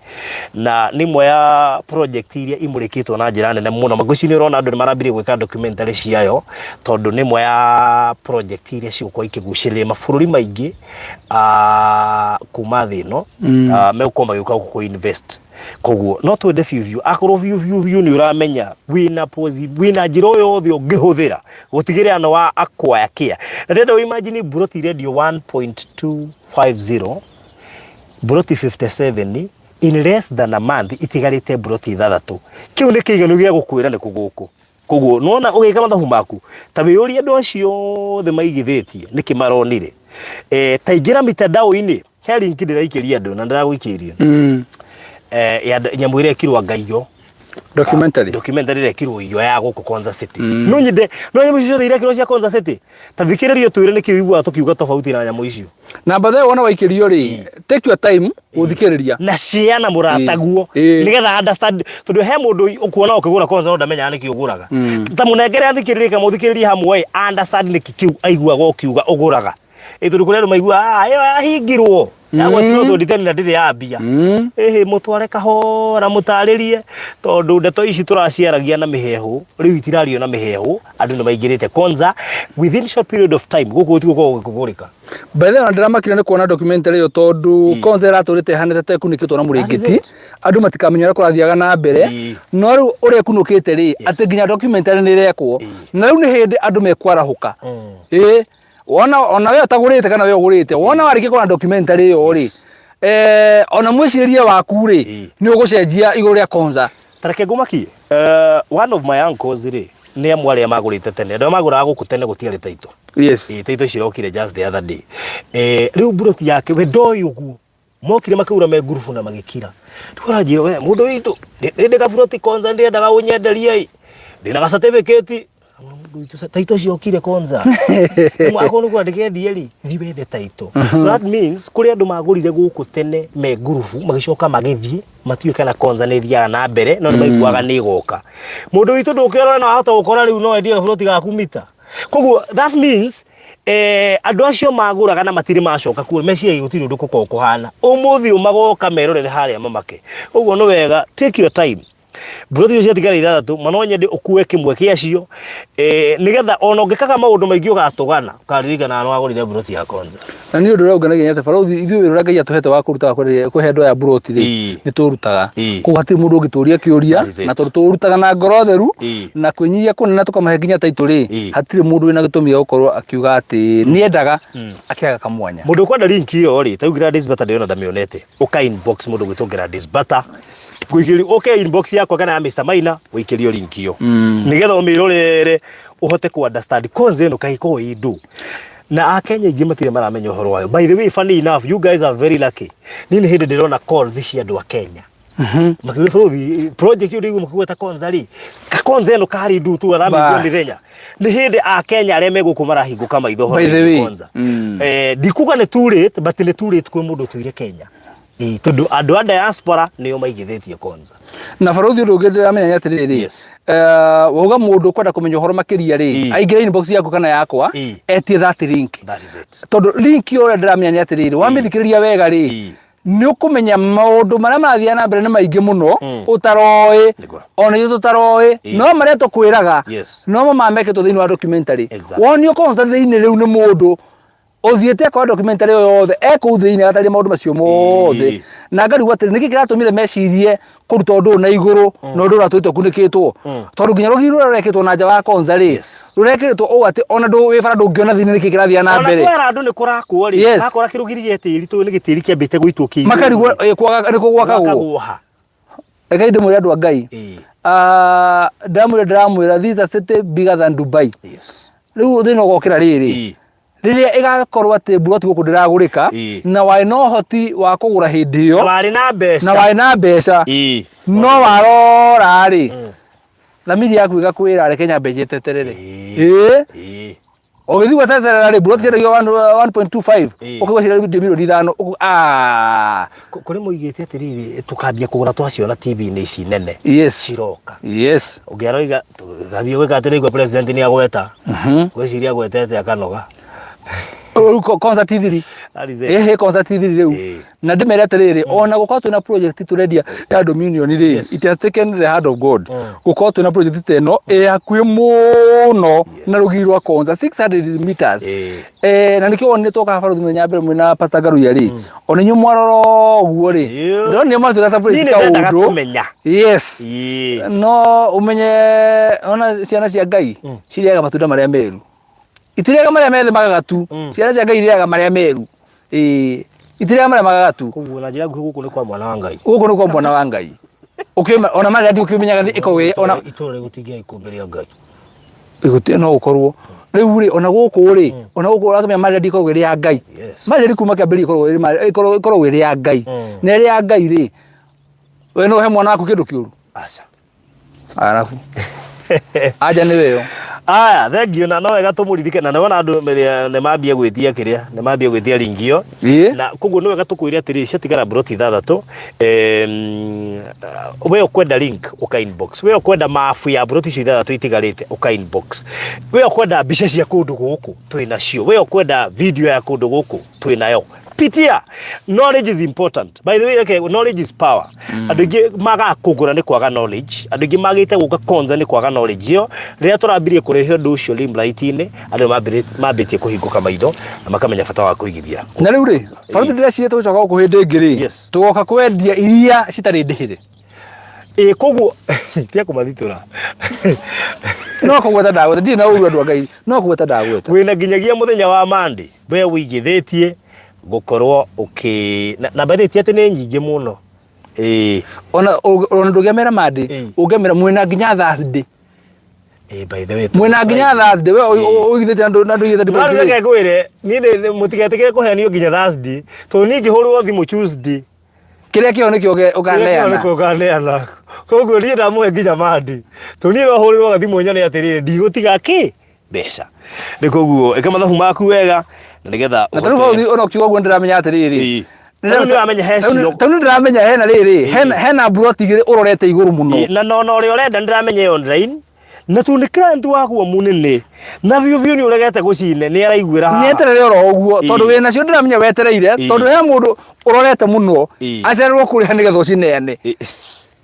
na nimwe ya project iria imurikitwo na njira nene muno maguci ni urona andu marambire gweka documentary ciayo tondu nimwe ya project iria cigukorwo ikigucirira mabũrũri maingi kuma thi no megukoma gĩuka ku invest koguo no twende view akorwo view ni uramenya wina njira yothe ungihuthira gutigirira no wa acquire kia na ndenda imagine Baruthi radio 1.250 Baruthi 57 in less than a month itigarite Baruthi 6 kiu ni kigano gia gukwira ni kuguku koguo nona ugika mathahu maku tabiuri andu acio the maigithitie niki maronire taingira mitandao ini he link ndiraikiria andu na ndiraguikiria ya nyamu iria kirwa ngaiyo documentary rekirwo iyo ya guku Konza City no nyinde no nyamu icio irekirwo cia Konza City ta thikiririo twire ni kiuigwa tukiuga tofauti na nyamu icio na bathe wona waikirio ri take your time uthikiriria na ciana murataguo nigetha understand tondu he mundu ukuona ukigura Konza no ndamenya niki uguraga ta munengere athikiririe ka muthikiririe hamwe understand niki kiu aigua gokiuga uguraga tondu kuri andu maigua ayo ahingirwo yago tino to ditani na ndiri ya mbia mutware kahora mutaririe tondu ndeto ici turaciaragia na mihehu riu itirario na mihehu andu ni maingirite Konza within short period of time guku utiko gukugurika bethe na ndiramakira ni kuona documentary yo tondu Konza iraturite hanete tekunikitwo na muringiti andu matikamenyera kurathiaga na mbere no riu uri kunukite ri ati nginya documentary ni rekwo na riu ni hindi andu mekwarahuka ona wewe utagurite kana wewe ugurite wona warike kwa documentary yo ri ona mwiciria waku ri ni ugucenjia iguru ria Konza tareke ngumaki one of my uncles ri ni amwe aria magurite tene ndo maguraga guku tene gutiari taito taito cirokire just the other day riu Baruthi yake we ndoi uguo mokire makura me group na magikira twaraje we mundu witu ndi ka Baruthi Konza ndi ndaga unyenderia ndina ga certificate taito ciokire Konza mwako nuko andike ndieri thiwethe taito so that means kuri andu magurire guku tene me group magicoka magithie matiuka na Konza ni thiaga na mbere no maiguaga ni goka mundu witu ndukirora na hata gukora riu no endia Baruthi gaku mita koguo that means andu acio maguraga na matiri macoka kuo meciria gutiri undu kuhana umuthi umagoka merorere haria mamake koguo no wega take your time Baruthi ucio tigara ithatu manonye ndi ukuwe kimwe kiacio nigetha ona ungikaga maundu maingi ugatugana ukaririkana no agurire Baruthi ya Konza na ni undu urauga nyate Baruthi ithuĩ wĩra Ngai atuhete wa kuruta kuhe andũ aya Baruthi ri ni turutaga kuhatiri mundu ungituria kiuria na turutaga na ngoro theru na kwinyia kunena tukamahe nginya taito ri hatiri mundu wina gitumi ya gukorwo akiuga ati ni endaga akiaga kamwanya mundu kwenda link iyo ri taugira Disbata ndiona ndamionete uka inbox mundu gwitungira Disbata gwikiri okay inbox yako kana ya Mr Maina wikirio link iyo nigetha umirorere uhote ku understand Konza eno kahiko indu na akenya ingi matire maramenya uhoro wayo by the way funny enough you guys are very lucky nini hindi ndirona calls ici andu a Kenya makiri Baruthi project yo rigu mukugweta Konza ri ka Konza eno kari ndu tu aramigwa mithenya ni hindi a Kenya aria meguku marahinguka maitho horo Konza ndikuga ni too late but ni too late kwi mundu tuire Kenya tondu andu a diaspora niyo maigithitie Konza na Baruthi ndugirira amenya atiriri woga mundu kwenda kumenya uhoro makiria ri aingira inbox yaku kana yakwa etie that link that is it tondu link yo ndiramenya atiriri wamithikiriria wega ri ni ukumenya maundu maria marathia na mbere ni maingi muno utaroi ona ithu tutaroi no maria tukwiraga no mameketwo thiini wa documentary wonio Konza thiini riu ni mundu othiete kwa documentary yothe eko thiini atari maundu macio mothe na ngari gwatiri niki kiratumire mecirie kuruta undu na iguru no ndu ratwite kunikitwo tondu nginya rugiru rurekitwo na nja wa Konza ri rurekitwo o ati ona ndu wi bara ndungiona thiini niki kirathia na mbere ona kwera andu ni kurakwo ri akora kirugiririe tiri tu ni gitiri kiambite gwitwo ki makarigwo kwaga ni kugwakagwo ega inde muri andu a Ngai ndamwira these are city bigger than Dubai riu thino gokira riri riria igakorwo ati Baruthi guku ndiragurika na wai no hoti wa kugura hindi yo na wai na mbeca no warora ri thamiri yaku igakwira reke nyambe njeteterere ogithi gweteterera ri Baruthi ciragio 1.25 ukigwa ciragio milioni 5 kuri muigite atiriri tukambia kugura twacio na TV ni ici nene ciroka ungiaroiga gabio gwika atirigwa president ni agweta gwiciria gwetete akanoga Konza TV Konza TV riu na ndimere atiriri ona gukorwo twina project turendia ya Dominion ri it has taken the hand of God gukorwo twina project teno akwi muno na rugi rwa Konza 600 meters na nikio onire toka Baruthi mwenya mbere mwina Pastor Garuya ri ona nyu mwaroro guo ri ndone mwa tuga surprise ka undu no umenye ona ciana cia Ngai ciriaga matunda maria meru itiriaga maria methe magagatu ciana cia Ngai iriaga maria meru itiriaga maria magagatu koguo na njira guku ni kwa mwana wa Ngai guku ni kwa mwana wa Ngai ukima ona maria ndi ukimenyaga ikowe ona itore gutigia ikumberia Ngai igutie no ukorwo riu ri ona guku ri ona guku akamenya maria ndi ikowe ria Ngai maria ndi kuma kiambiri ikorwo ria Ngai na ria Ngai ri we no he mwana waku kindu kiuru asa Arafu. Aja nĩ weo. Aya, thengio na no wega tumuririke na nona andu ne mambia gwitia kiria ne mambia gwitia ringio na kuguo no wega tukwire atiri ciatigara Baruthi 3 we ukwenda link uka inbox we ukwenda mafu ya Baruthi cio 3 itigarite uka inbox we ukwenda mbica cia kundu guku twina cio we ukwenda video ya kundu guku twinayo pitia. Knowledge is important. By the way, okay, knowledge is power. Adugi maga kugura ni kwaga knowledge. Adugi magite guka konza ni kwaga knowledge yo. Ria turabirie kurehe ndu ucio limelight-ini, andu mabitie kuhinguka maitho na makamenya bata wa kuigithia. Na riu ri, Baruthi ndira ciete gucoka gukuhinde ngiri. Tugoka kwendia iria citari ndihire. Koguo tia kumathitura. No kugweta ndagweta, ndi na uru andu Ngai. No kugweta ndagweta. Wina nginyagia muthenya wa Monday, we wigithetie gukorwo na batheti ati ni nyingi muno ona ndugemera Monday ugemera mwina nginya Thursday by the way mwina nginya Thursday we uigithete andu na ndu igithete no reke gwire ni mutigeteke kuhenio nginya Thursday to ningi hurwo thimu Tuesday kiria kio nikio uganeana koguo ri ndamuhe nginya Monday to ni ro hurwo gathimu nyone atirire ndigutiga ki mbeca ni koguo eke mathabu maku wega nigetha na taru ona kiugo gwo ndiramenya atiriri ndiramenya hecio taru ndiramenya hena riri hena Baruthi igiri urorete iguru muno na no ri urenda ndiramenya online na tu ni client waku munene na biu ni uregete gucine ni araiguira ha ni eterere oro uguo tondu wina cio ndiramenya wetereire tondu he mundu urorete muno acererwo kuriha nigetha ucineane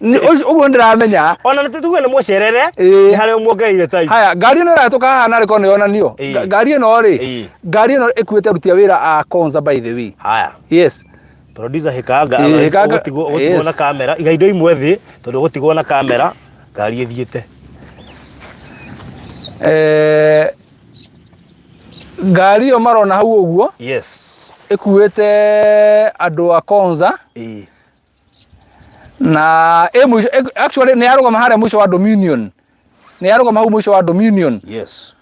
ni uguo ndiramenya ona nitutuge ni mucerere ni hari umuongeire time. Haya, ngari ino iratuka haha na riko nionanio ngari ino ri ngari ino ikuite rutia wira a Konza by the way. Haya, yes producer hikanga gutigwo na kamera igaindo imwe thi tondu gutigwo na kamera ngari ithiite ngari yo marona hau uguo yes ikuite andu a Konza na actually ni arugama hare mwisho wa Dominion ni arugama hau mwisho wa Dominion. Yes,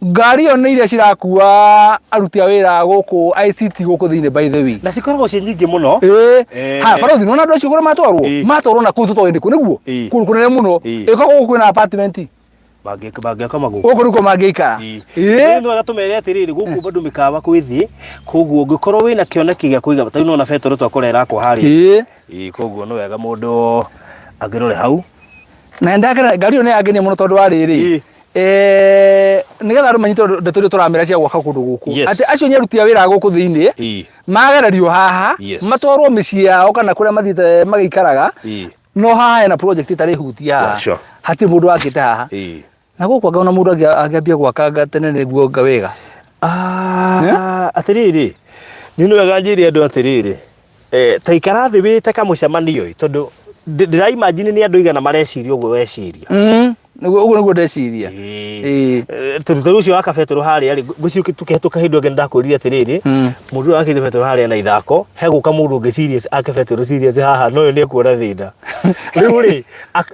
ngari yo ni iria cirakua aruti a wira guku ICT guku thiine by the way na cikoragwo ci nyingi muno ha Baruthi nona andu acio kura matwarwo na kuu tutoende ku niguo kuru kunene muno ikagwo guku na apartment kama guku guku niko mangiikara ndu agatumere atiriri guku bado mikawa kwithi koguo ngikorwo wina kioneki gya kuiga bata nona betoro twakorera kwa hari koguo no wega mundu agirore hau na ndakira ngari yo ni ageni muno tondu wa riri nigetha andu manyite ndeto turamera cia gwaka kundu guku ati acio nyaruti a wira guku thiine magererio haha matwarwo micii yao kana kuria mathite magikaraga no haha na project itari hutia hati mundu akite haha na guku ngaona mundu agiambia gwaka tene niguo wega atiriri nino wega njiri andu atiriri taikara thi wite kamucemanio tondu ndira imagine ni andu igana mareciria uguo weciria uguo niguo ndeciria turutoru ucio wa kabetoro hari ari gucio tukihituka hindu ngi ndakuriria atiriri mundu akithe betoro hari na ithako he guka mundu ngi serious akabetoro serious haha no ni ekuona thina riu ri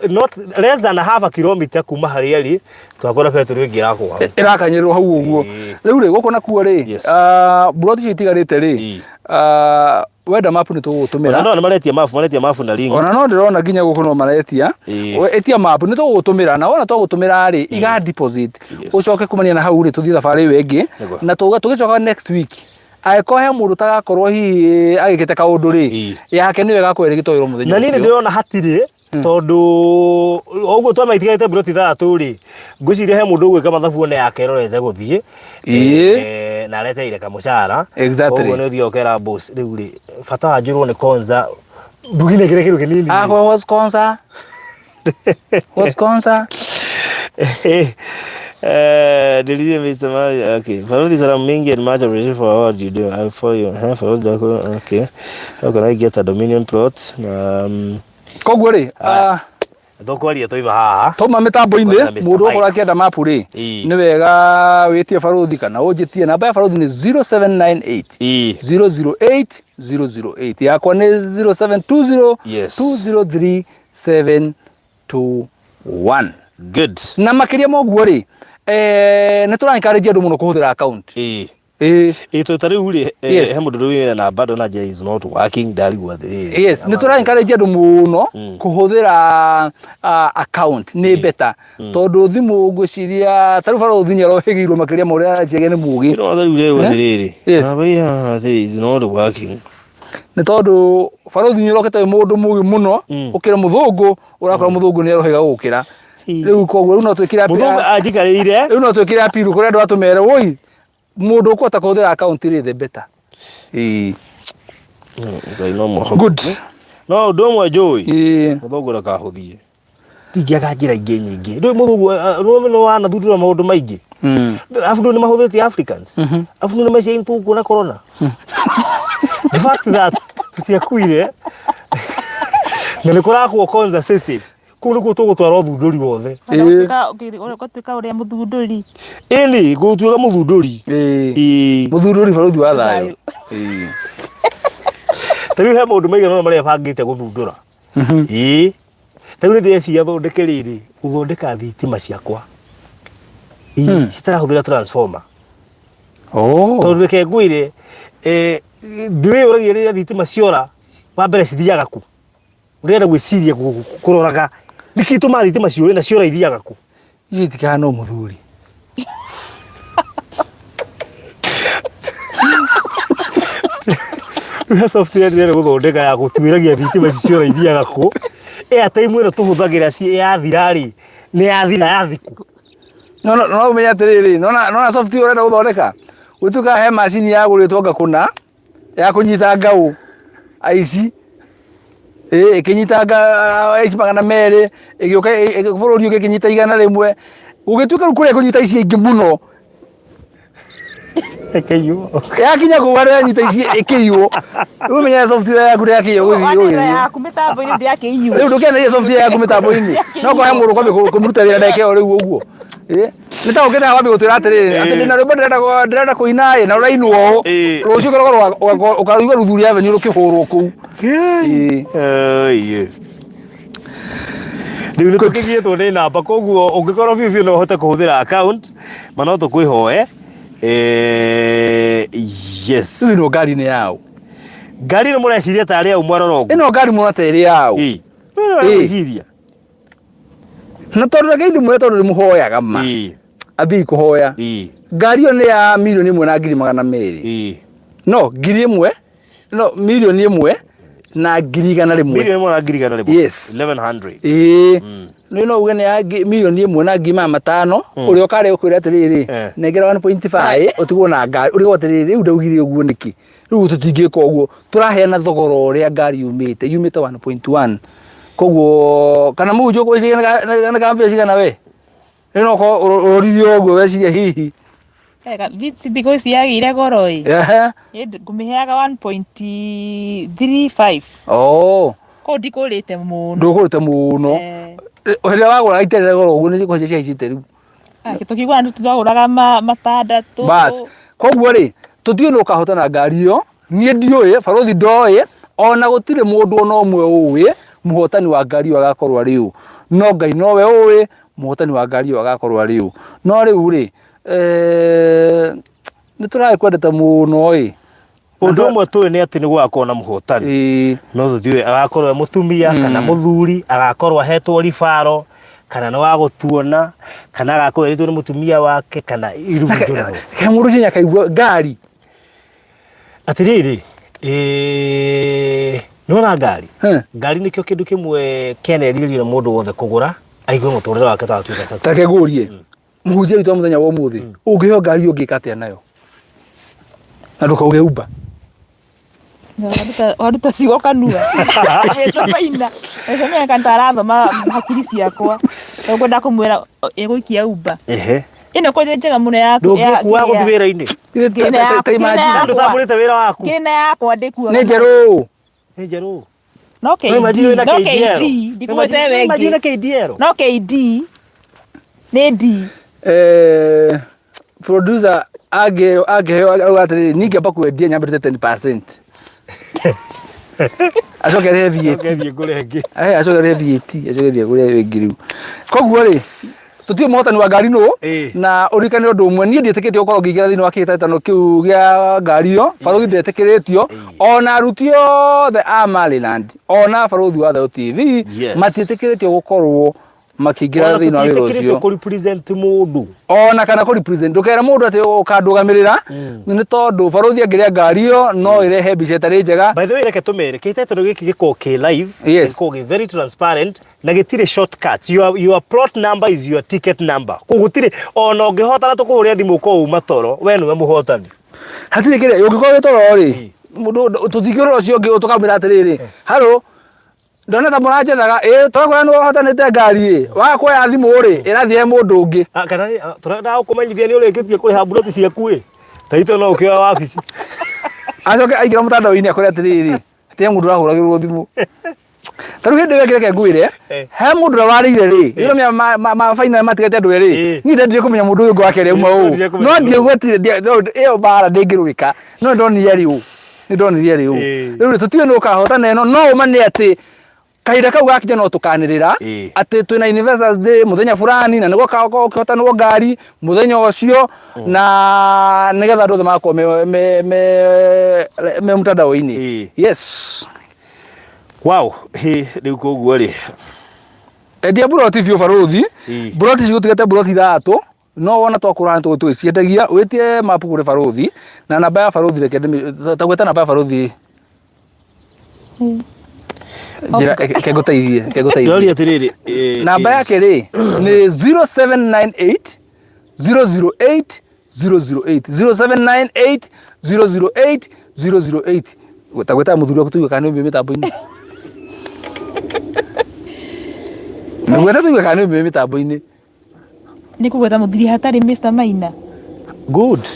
not less than half a kilometer kuma hari ari twakora betoro ingira kwa irakanyirwo hau uguo riu ri guko nakuo ri Baruthi cio itigarite ri wenda mapu ni tugutumira ona no maretia mafu na link ona no ndirona nginya guku no maretia etia mapu ni tugutumira na ona tugutumira ri iga deposit ucoke kumania na hau ri tuthii thabari wengi na tugicoka next week aiko he mundu tagakorwo hi agikite kaundu ri yake ni wega kwere gitoiro muthenya na nini ndirona hatiri tondu uguo twa maitigaite Baruthi 3 ri ngwiciria he mundu gwika mathabu ne yake rorete guthie na leteire kamucara exactly uguo ni thiokera boss riu ri fata wanjirwo ni Konza ndugine kire kiru kinini was Konza Delivery Mr. Mari, okay. Baruthi sara mingi and much appreciation for what you do. I follow you. Okay. How can I get a Dominion plot? Koguo ri thokwaria toima haha toma mitambo-ini mundu ukora akienda mapu ri ni wega witie Baruthi kana unjitie namba ya Baruthi ni 0798 008 008 yakwa ni 0720 203 721 good na makiria moguo ri ni turankarĩria andu muno kuhuthira account to tariu ri he mundu wira na bado na je is not working dari gwa thiri. Yes, ni tura encourage andu muno kuhuthira account ni better tondu thimu ngwiciria tariu baro thinya ro higirwo makiria ma uria arajege ni mugi no tariu ri gwa thiri na baya they is not working ni tondu baro thinya ro kete mundu mugi muno ukira muthungu urakora muthungu ni arohiga gukira riu koguo riu no twikira muthungu ajikarire riu no twikira apiru kuria andu atumere woi mundu ukwata kuhuthira account ri the better good no ndomwe joy muthungu ndakahuthie tingiaga njira ingi nyingi ndu muthungu no wana thuthura maundu maingi afu ndu ni mahuthitie Africans afu ndu ni macia intungu na corona the fact that tutiakuire na nikurakuo Konza City kunu gutugutwara uthunduri wothe Gutuika uria muthunduri ini gutuika muthunduri muthunduri baruthi wa thayo tariu he maundu maigana no maria bangite guthundura tariu ni ndeciria thondeke riri guthondeka thitima ciakwa citarahuthira transformer tondu reke ngwire ndiwe uragia riria thitima ciora wa mbere cithiaga ku urenda gwiciria kuroraga nikituma thitima ciore na ciora ithiaga ku itikana no muthuri software ni guthondeka ya gutwiragia thitima ciora ithiaga ku airtime ino tuhuthagira ci ya thirari ni ya thira ya thiku no menya atiriri no software urenda guthondeka gutuka he machine ya guritwo ngakuna ya kunyita ngau aici ikinyitanga aici magana meri igioka bururi ugikinyita igana rimwe ugituka kuria kunyita ici ingi muno ekeyo yakinya kuwara nyita ici ekeyo umenya software yaku ria kiyo guthii yaku mitambo ini ndiakiyo riu ndukena ile software yaku mitambo ini no kwa muru kwa kumuruta wira ndeke o riu uguo nita ukena wapi gutwira atiriri ati ndina rwimbo ndirenda kuina na urainwo rucio korwo ukaigwa ruthuri avenue rukihurwo kuu riu nitukigietwo ni namba koguo ungikorwo biu no uhote kuhuthira account mana tukwihoe yes ino ngari ni yao ngari no mureciria tari au mwarorogo ino ngari muna tari yao mureciria na tondu reke ndu mwe tondu muhoyaga ma abi kuhoya ngari yo ni ya milioni 1,200,000 no ngiri imwe no milioni imwe na ngiri igana rimwe milioni imwe na ngiri igana rimwe yes 1100 no uge ni ya milioni imwe na ngiri 500 uri okare ukwira atiriri negera 1.5 utigwo na ngari uri atiriri riu ndaugire uguo niki riu tutingika uguo turaheana thogora uria ngari yumite 1.1 koguo kana mujo ko cigana kambia cigana we ino ko uririo uguo weciria hihi vitsi because yagire goro ngumiheaga 1.35 ko ndikurite muno ndukurite muno hira wagura iterere goro uguo ni ko cia icite riu tukigura ndu twaguraga matandatu bas koguo ri tutio no kahotana ngari yo nie ndiuye baruthi ndoye ona gutire mundu ona umwe uwe muhotani wa ngari agakorwa riu no ngai nowe uwe muhotani wa ngari agakorwa riu no riu ri niturae kwendeta muno undu umwe tu ni ati ni gwakona na muhotani no thuthiwe agakorwa mutumia kana muthuri agakorwa hetwo rifaro kana no wagutuona kana agakorwa ritwo ni mutumia wake kana irugujo nayo ke mundu cinya kaigwa ngari atiriri nona ngari nikio kindu kimwe keneririra mundu wothe kugura aigwe muturire wake tatwika sasa takegurie muhunjia witwa muthenya wa umuthi ungiheo ngari ungika atia nayo na ndukauge Uber waruta cigo kanua etabaina ecemea kantarathoma hakiri ciakwa ngwenda kumwira iguikia Uber ino ko njega muno yaku ndungikuwa guthi wira-ini ndu tamburite wira waku kina yakwa ndikuwa ni njeru no KD no KD ni D producer ageheo atiriri ningamba kwendia nyambirite 10% acokere VAT ngure ngi acokere VAT acokere ngure ngi riu koguo ri tutie mohotani wa ngari no na urikane undu umwe nie ndietikite ukorwo ngigira thini wa kihitatano kiu gia ngari yo baruthi ndetikiritio ona aruti othe a Maliland ona baruthi wa Thayũ TV matietikiritio gukorwo makigira thini wa wira ucio ko represent mundu ona kana ko represent ndukera mundu ati ukandugamirira ni tondu baruthi angiria ngari yo no irehe mbica itari njega. By the way, reke tumere kihitatano giki giko ki live giko very transparent na gitire shortcuts. Your plot number is your ticket number. Kugutire ona ungihotana tukuhuria thimu ko uma toro we niwe muhotani hatire kire ungikoo witoro ri mundu tuthigiro ucio ungi utukamira atiriri haro ndona ta muranjethaga twakora ni wahotanite ngari wakoya thimu ri irathie mundu ungi kana turenda kumenyithia ni urikitie kuriha buroti ciaku taito no ukioya wabici acoke aigira mutandao-ini akore atiriri atia mundu urahuragirwo thimu taru hindi wekireke ngwire he mundu warire ri iro ma final matigete andu eri ni ndendire kumenya mundu uyu ngwake ri uma u no ndiegwetire iyo bara ndingirwika no ndonire ri u ni ndonire ri u riu tutiwe no kahotana eno no umane ati kahinda kau gakinya no tukanirira ati twina investors day muthenya fulani na nigo kahotanwo ngari muthenya ucio na nigetha andu othe makoo me mutandao-ini. Yes. Wow, riu koguo ri endia buroti biũ baruthi buroti cigutigete buroti thatu no wona twakurana twiciendagia witie mapu kuri baruthi na namba ya baruthi reke tagweta namba ya baruthi njira keguteithie ndori atiriri namba yake ri ni 0798 008 008 0798 008 008 tagweta muthuri waku tuiwe kana mitambo-ini Nagweta tuiwe kana mitambo-ini ni kugweta muthuri hatari Mr. Maina. Good.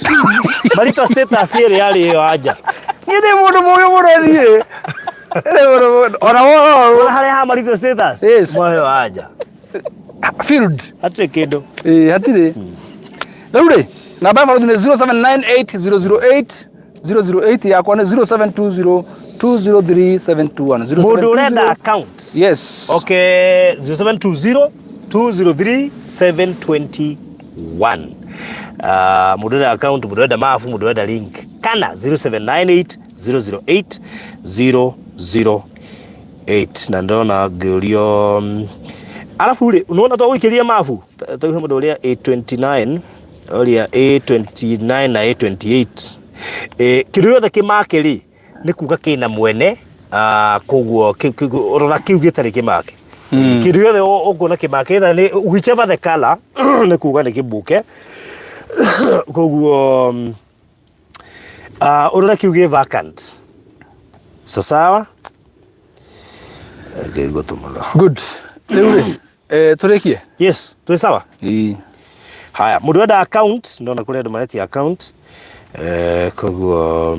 Marito status iri yari yo aja ni mundu muyo murorie ona hali ha marito status moyo aja field hatre kido hatire Laure namba ya baruthi ni 0798 008 yakwa ni 0720 203 mundu urenda account. Yes. Okay, 0720 203 721 mundu urenda account, mundu urenda mafu, mundu urenda link kana 0798 008 008 na ndona ngĩũrio alafu ri unaona twaguikiria mafu tauhe mundu uria A29 uria A29 na A28 kindu giothe kimake ri ni kuga kina mwene koguo urora kiu gitari kimake kindu giothe ukuona kimake tha ni whichever the color ni kuga ni kibuke koguo urora kiu gi vacant sawa gotumaga good Laure turekie yes tu sawa haya mundu enda account ndona kuri andu mareti account koguo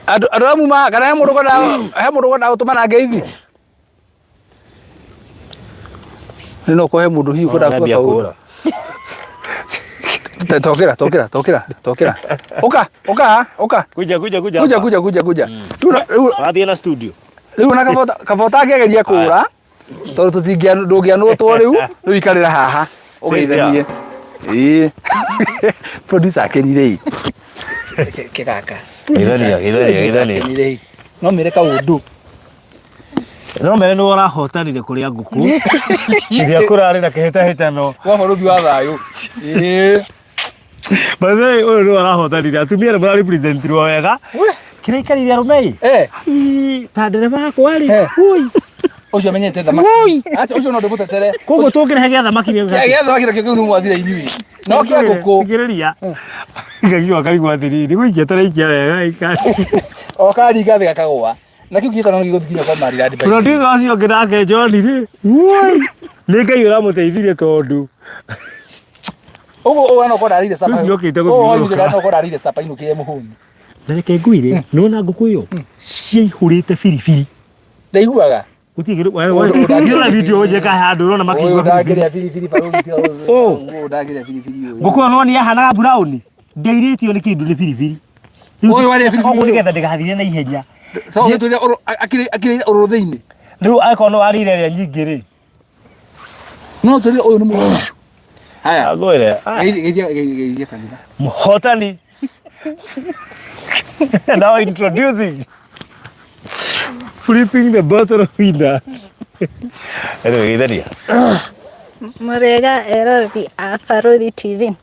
adamu ma kana he mundu goda utumana ngeithi nino ko he mundu hiu goda kura tokira oka kuja athie na studio riu na kavota ngegeria kura tondu tutingianwo two riu ikarira haha ugeithanie producer akenire kigaka Githania no mere kaundu no mere no rahotanire kuria nguku iria kurari na kihitahitano wa baruthi wa Thayũ baze uyu no rahotanire atumia ni representirwo wega kiraikarire arumei ta ndereba akwa ri ucio menyete thamaki acha ucio no ndugutetere koguo tungire hege thamaki ni hege thamaki na kiu mwathira inyui no kia nguku ngiriria ngagio kaigwa thiriri guikia taraikia wega ikati okari gathika kagwa na kiu kiita no giguthikinya kwa Maliland bai producer acio ngirake John ri ni ngai uramuteithirie tondu ugo no korarire sapa ucio okite guthiuruka no korarire sapa inu kire muhuni ndareke nguire nona nguku iyo ciihurite firifiri ndaiguaga utigiru ngira video oje ka handu rona makigwa ndagiria firifiri baruthi ndagiria firifiri nguku no ni yahanaga brown ndeiritio ni kindu ni firifiri oyo wari firifiri nigetha ndigathire na ihenya So tu akiri orothe-ini. Riu akono warire ria nyingi ri. No tu uyu ni mu. Haya. Agwire. Geithia kanitha. Muhotani. Now introducing flipping the bottle winner. Anyway, geithania. Murega erori a Baruthi TV.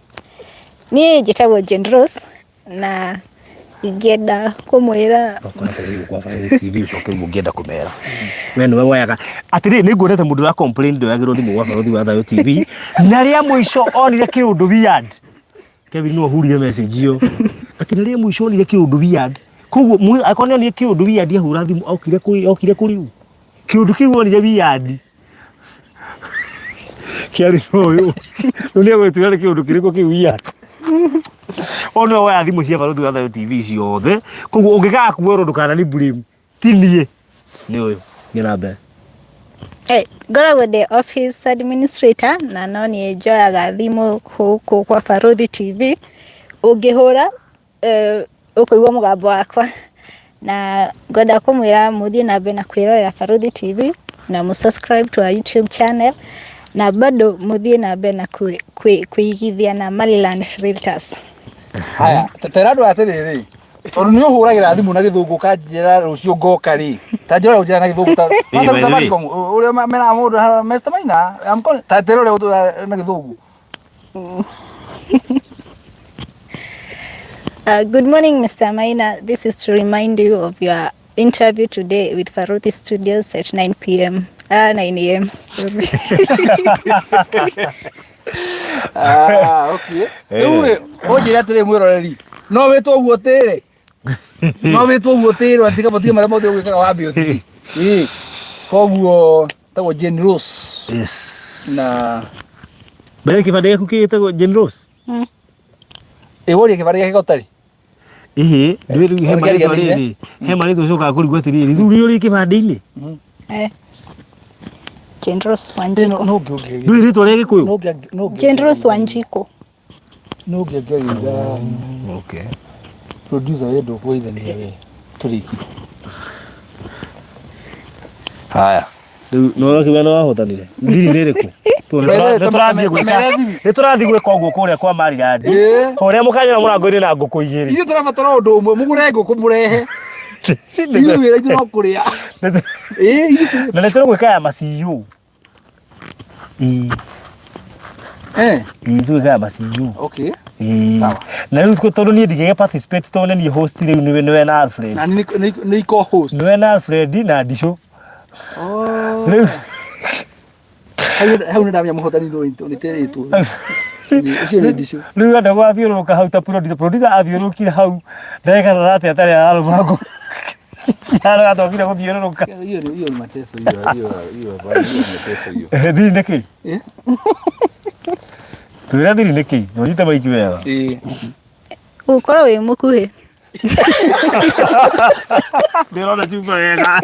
Niĩ njĩtagwo Jane Rose na ingĩenda kũmwĩra kwa Baruthi TV ucoke ũngĩenda kũmera. We nĩwe woyaga atĩrĩ nĩ nguonete mũndũ wa complain ndoyagĩrwo thimũ gwa Baruthi wa Thayo TV na rĩa mũico onire kĩũndũ weird. Kevin no hurire message iyo. Atĩ rĩa mũico onire kĩũndũ weird. Koguo akonio onire kĩũndũ weird ahũra thimũ okire kũriu. Kĩũndũ kĩu onire weird. Kiari ũyũ. Nĩ gwĩtira kĩũndũ kĩrĩkũ kĩu weird. Ono wa thimũ cia Baruthi wa Thayo TV ciothe. Koguo ũngĩkaga kuoerwo ndũkanani blame. Ti niĩ. Nĩ ũyũ. Ngĩna mbere. ngoragwo ndĩ office administrator na no niĩ njoyaga thimũ gũkũ kwa Baruthi TV. Ũngĩhũra ũkũigua mũgambo wakwa na ngwenda kũmwĩra mũthiĩ na mbere na kwĩrorera Baruthi TV na mũsubscribe to our YouTube channel na bado mũthiĩ na mbere na kũigithia na Maliland Realtors. Haya, tera andũ atĩrĩrĩ. Tondũ nĩ ũhũragĩra thimũ na gĩthũngũ kanjĩra rũciũ ngoka rĩ. Ta njĩra ũnjĩra na gĩthũngũ ta. Ũrĩa mena mũndũ Mr. Maina. Ta tera ũrĩa na gĩthũngũ. Good morning, Mr. Maina. This is to remind you of your interview today with Baruthi Studios at 9 p.m. 9 a.m. Okay. Oje atĩrĩ mwĩroreri. No wĩtwo ũguo tĩre. No wĩtwo ũguo tĩre atika botia marĩa mothe ũgĩkaga wa Baruthi. Koguo tagwo Jane Rose. Yes. Na Bale kibande gĩaku kĩgĩtagwo Jane Rose. Woria kibande gĩake gũtarĩ. Ndwĩrĩ he marĩtwa rĩrĩ. He marĩtwa ũcokaga kũrigwo atĩrĩrĩ. Rĩu nĩ ũrĩ kĩbande-inĩ. Jane Rose Wanjiko. Ndwĩrĩ rĩtwa rĩa Gĩkũyũ. Jane Rose Wanjiko. No ngĩgeria. Okay. Producer wedo kuithania we. Turiki. Haya. Rĩu no kĩbanda wahotanire. Ndiri rĩrĩkũ? Nĩtũrathiĩ gwĩka ũguo kũrĩa kwa Maliland. Ũrĩa mũkanyona mũrango-inĩ na ngũkũ igĩrĩ. Ithuĩ tũrabatara ũndũ ũmwe mũgũre ngũkũ mũrehe. Ithuĩ wĩra ithuĩ no kũrĩa. Na nĩtũragwĩka ya maciũ. Ithuĩ ya maciũ. Okay. Sawa. Na rĩu tondũ niĩ ndigĩge participate tondũ niĩ host rĩu nĩwe na Alfred. Na nĩ co-host. Nĩwe na Alfred na Ndicũ. Rĩu hau nĩ ndamenya mũhotani nĩ terĩtwo. Rĩu anda gwathiũrũrũka hau ta producer athiũrũrũkire hau ndagĩka 30 atarĩ ararũma yara atokire gũthiũrũrũka. Iyo nĩ mateso iyo. Thiri nĩ kĩ? Twĩra thiri nĩ kĩ? Nonyite maiki wega. Ũkorwo wĩ mũkuhĩ. Ndĩrona chupa wega.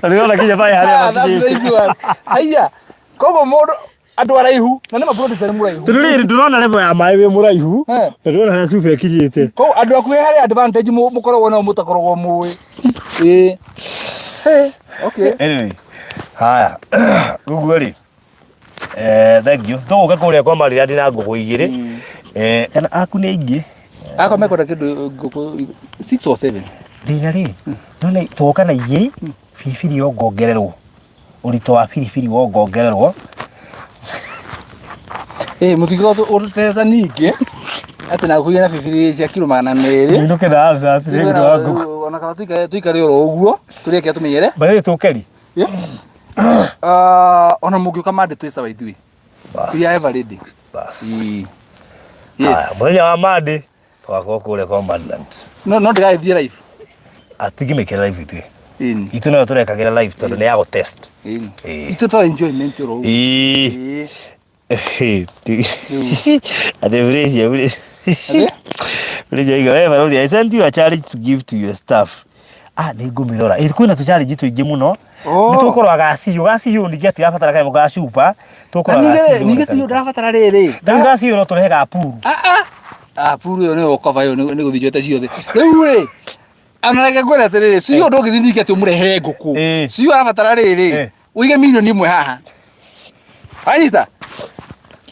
Ndĩrona kinya bai harĩa matigĩte. Haiya. Koguo mũndũ andũ araihu na nĩ maproducer mũraihu. Tũrĩ ndĩrona level ya maĩ wĩ mũraihu. Ndĩrona harĩa chupa ĩkinyĩte. Koguo andũ akuhĩ harĩ advantage mũkoragwo nao mũtakoragwo mũĩ. Okay. Anyway. Haya. Gugu rĩ. Thank you. Tũgũka kũrĩa kwa Maliland na ngũkũ igĩrĩ. Kana aku nĩ ingĩ. Ako mekora kĩndũ ngũkũ 6 or 7. Ndĩna rĩ. None tũgoka na igĩrĩ. Biribiri yongongererwo. Ũritũ wa biribiri wongongererwo. Mũtigo ũtũtesa ningĩ. Atĩ na kũgĩa na biribiri cia kilo 200. Nĩ kĩnda absas nĩ ũndũ wa ngũkũ. Ona kana tuikare oro ũguo. Tũrĩkia tũmenyere. Bale tũkeri. Ona mũngĩũka mande twĩca ithuĩ. We are ever ready. Bas. Yes. Mũthenya wa mande twakorwo kũrĩa kwa Maliland. No ndĩgathie live. Atigimĩkĩra live ithuĩ. Itu no tũrekagĩra live tondũ nĩ ya gũ test. Itu ta enjoyment oro. I sent you a challenge to give to your staff. Nĩ ngũmĩrora. Kwĩna tũ challenge tũingĩ mũno. Nĩ tũkorwo gaciũ ningĩ atirabatara kaimo ga chupa. Tũkorwo gaciũ. Ningĩ ciũ ndirabatara rĩrĩ. Gaciũ no tũrehe ga puru. Puru yo nĩ okoba yo nĩ gũthiĩte ciothe. Rĩu rĩ Anareke ngwĩre atĩrĩrĩ, Ciyo ndũngĩthiĩ ningĩ atĩ ũmũrehere ngũkũ. Ciyo arabatara rĩrĩ, ũige milioni 1 haha. Wanyita?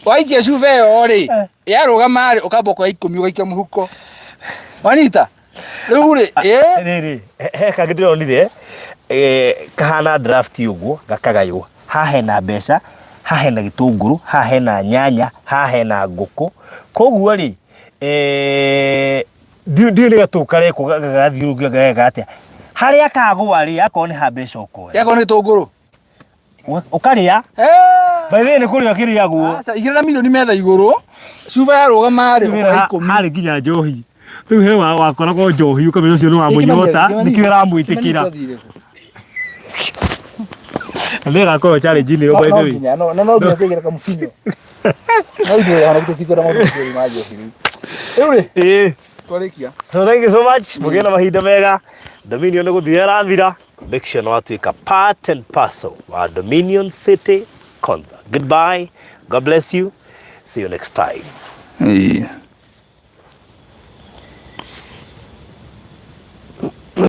Waikia cuba ĩyo rĩ, yarũgama rĩ, ũkamba ũkoya 10 ũgaikia mũhuko. Wanyita? Rĩu rĩ, rĩrĩ, he kangĩ ndĩronire kahana draft ũguo gakagaywo. Haha hena mbeca, haha hena gĩtũngũrũ, haha hena nyanya, haha hena ngũkũ. Koguo rĩ, ndiũ nĩ gatũ kareko gagathiũrũrũkia gageka atĩa. Harĩa kagũa rĩ, akorwo nĩ ha mbeca ũkoya. Yakorwo nĩ gĩtũngũrũ ũkarĩa. By the way nĩ kũrĩa kĩrĩagwo. Aca igĩrĩra milioni metha igũrũ, cuba yarũgama rĩ, ũkoya 10. Harĩ nginya njohi. Rĩu he wakoragwo njohi ũkamenya ũcio nĩ wa mũnyota, nĩkĩo ũramwĩtĩkĩra. Nĩ gakorwo challenge-inĩ ĩyo by the way. No nginya tegera kamũkinyo. No ithuĩ hana gĩtũtikĩra maũndũ macio ma njohi rĩu. Rĩu rĩ, twarĩkia. So thank you so much. Mũgĩe na mahinda mega. Dominion nĩ gũthira rathira. Make sure no atuĩka part and parcel wa Dominion City Concert. Goodbye. God bless you. See you next time.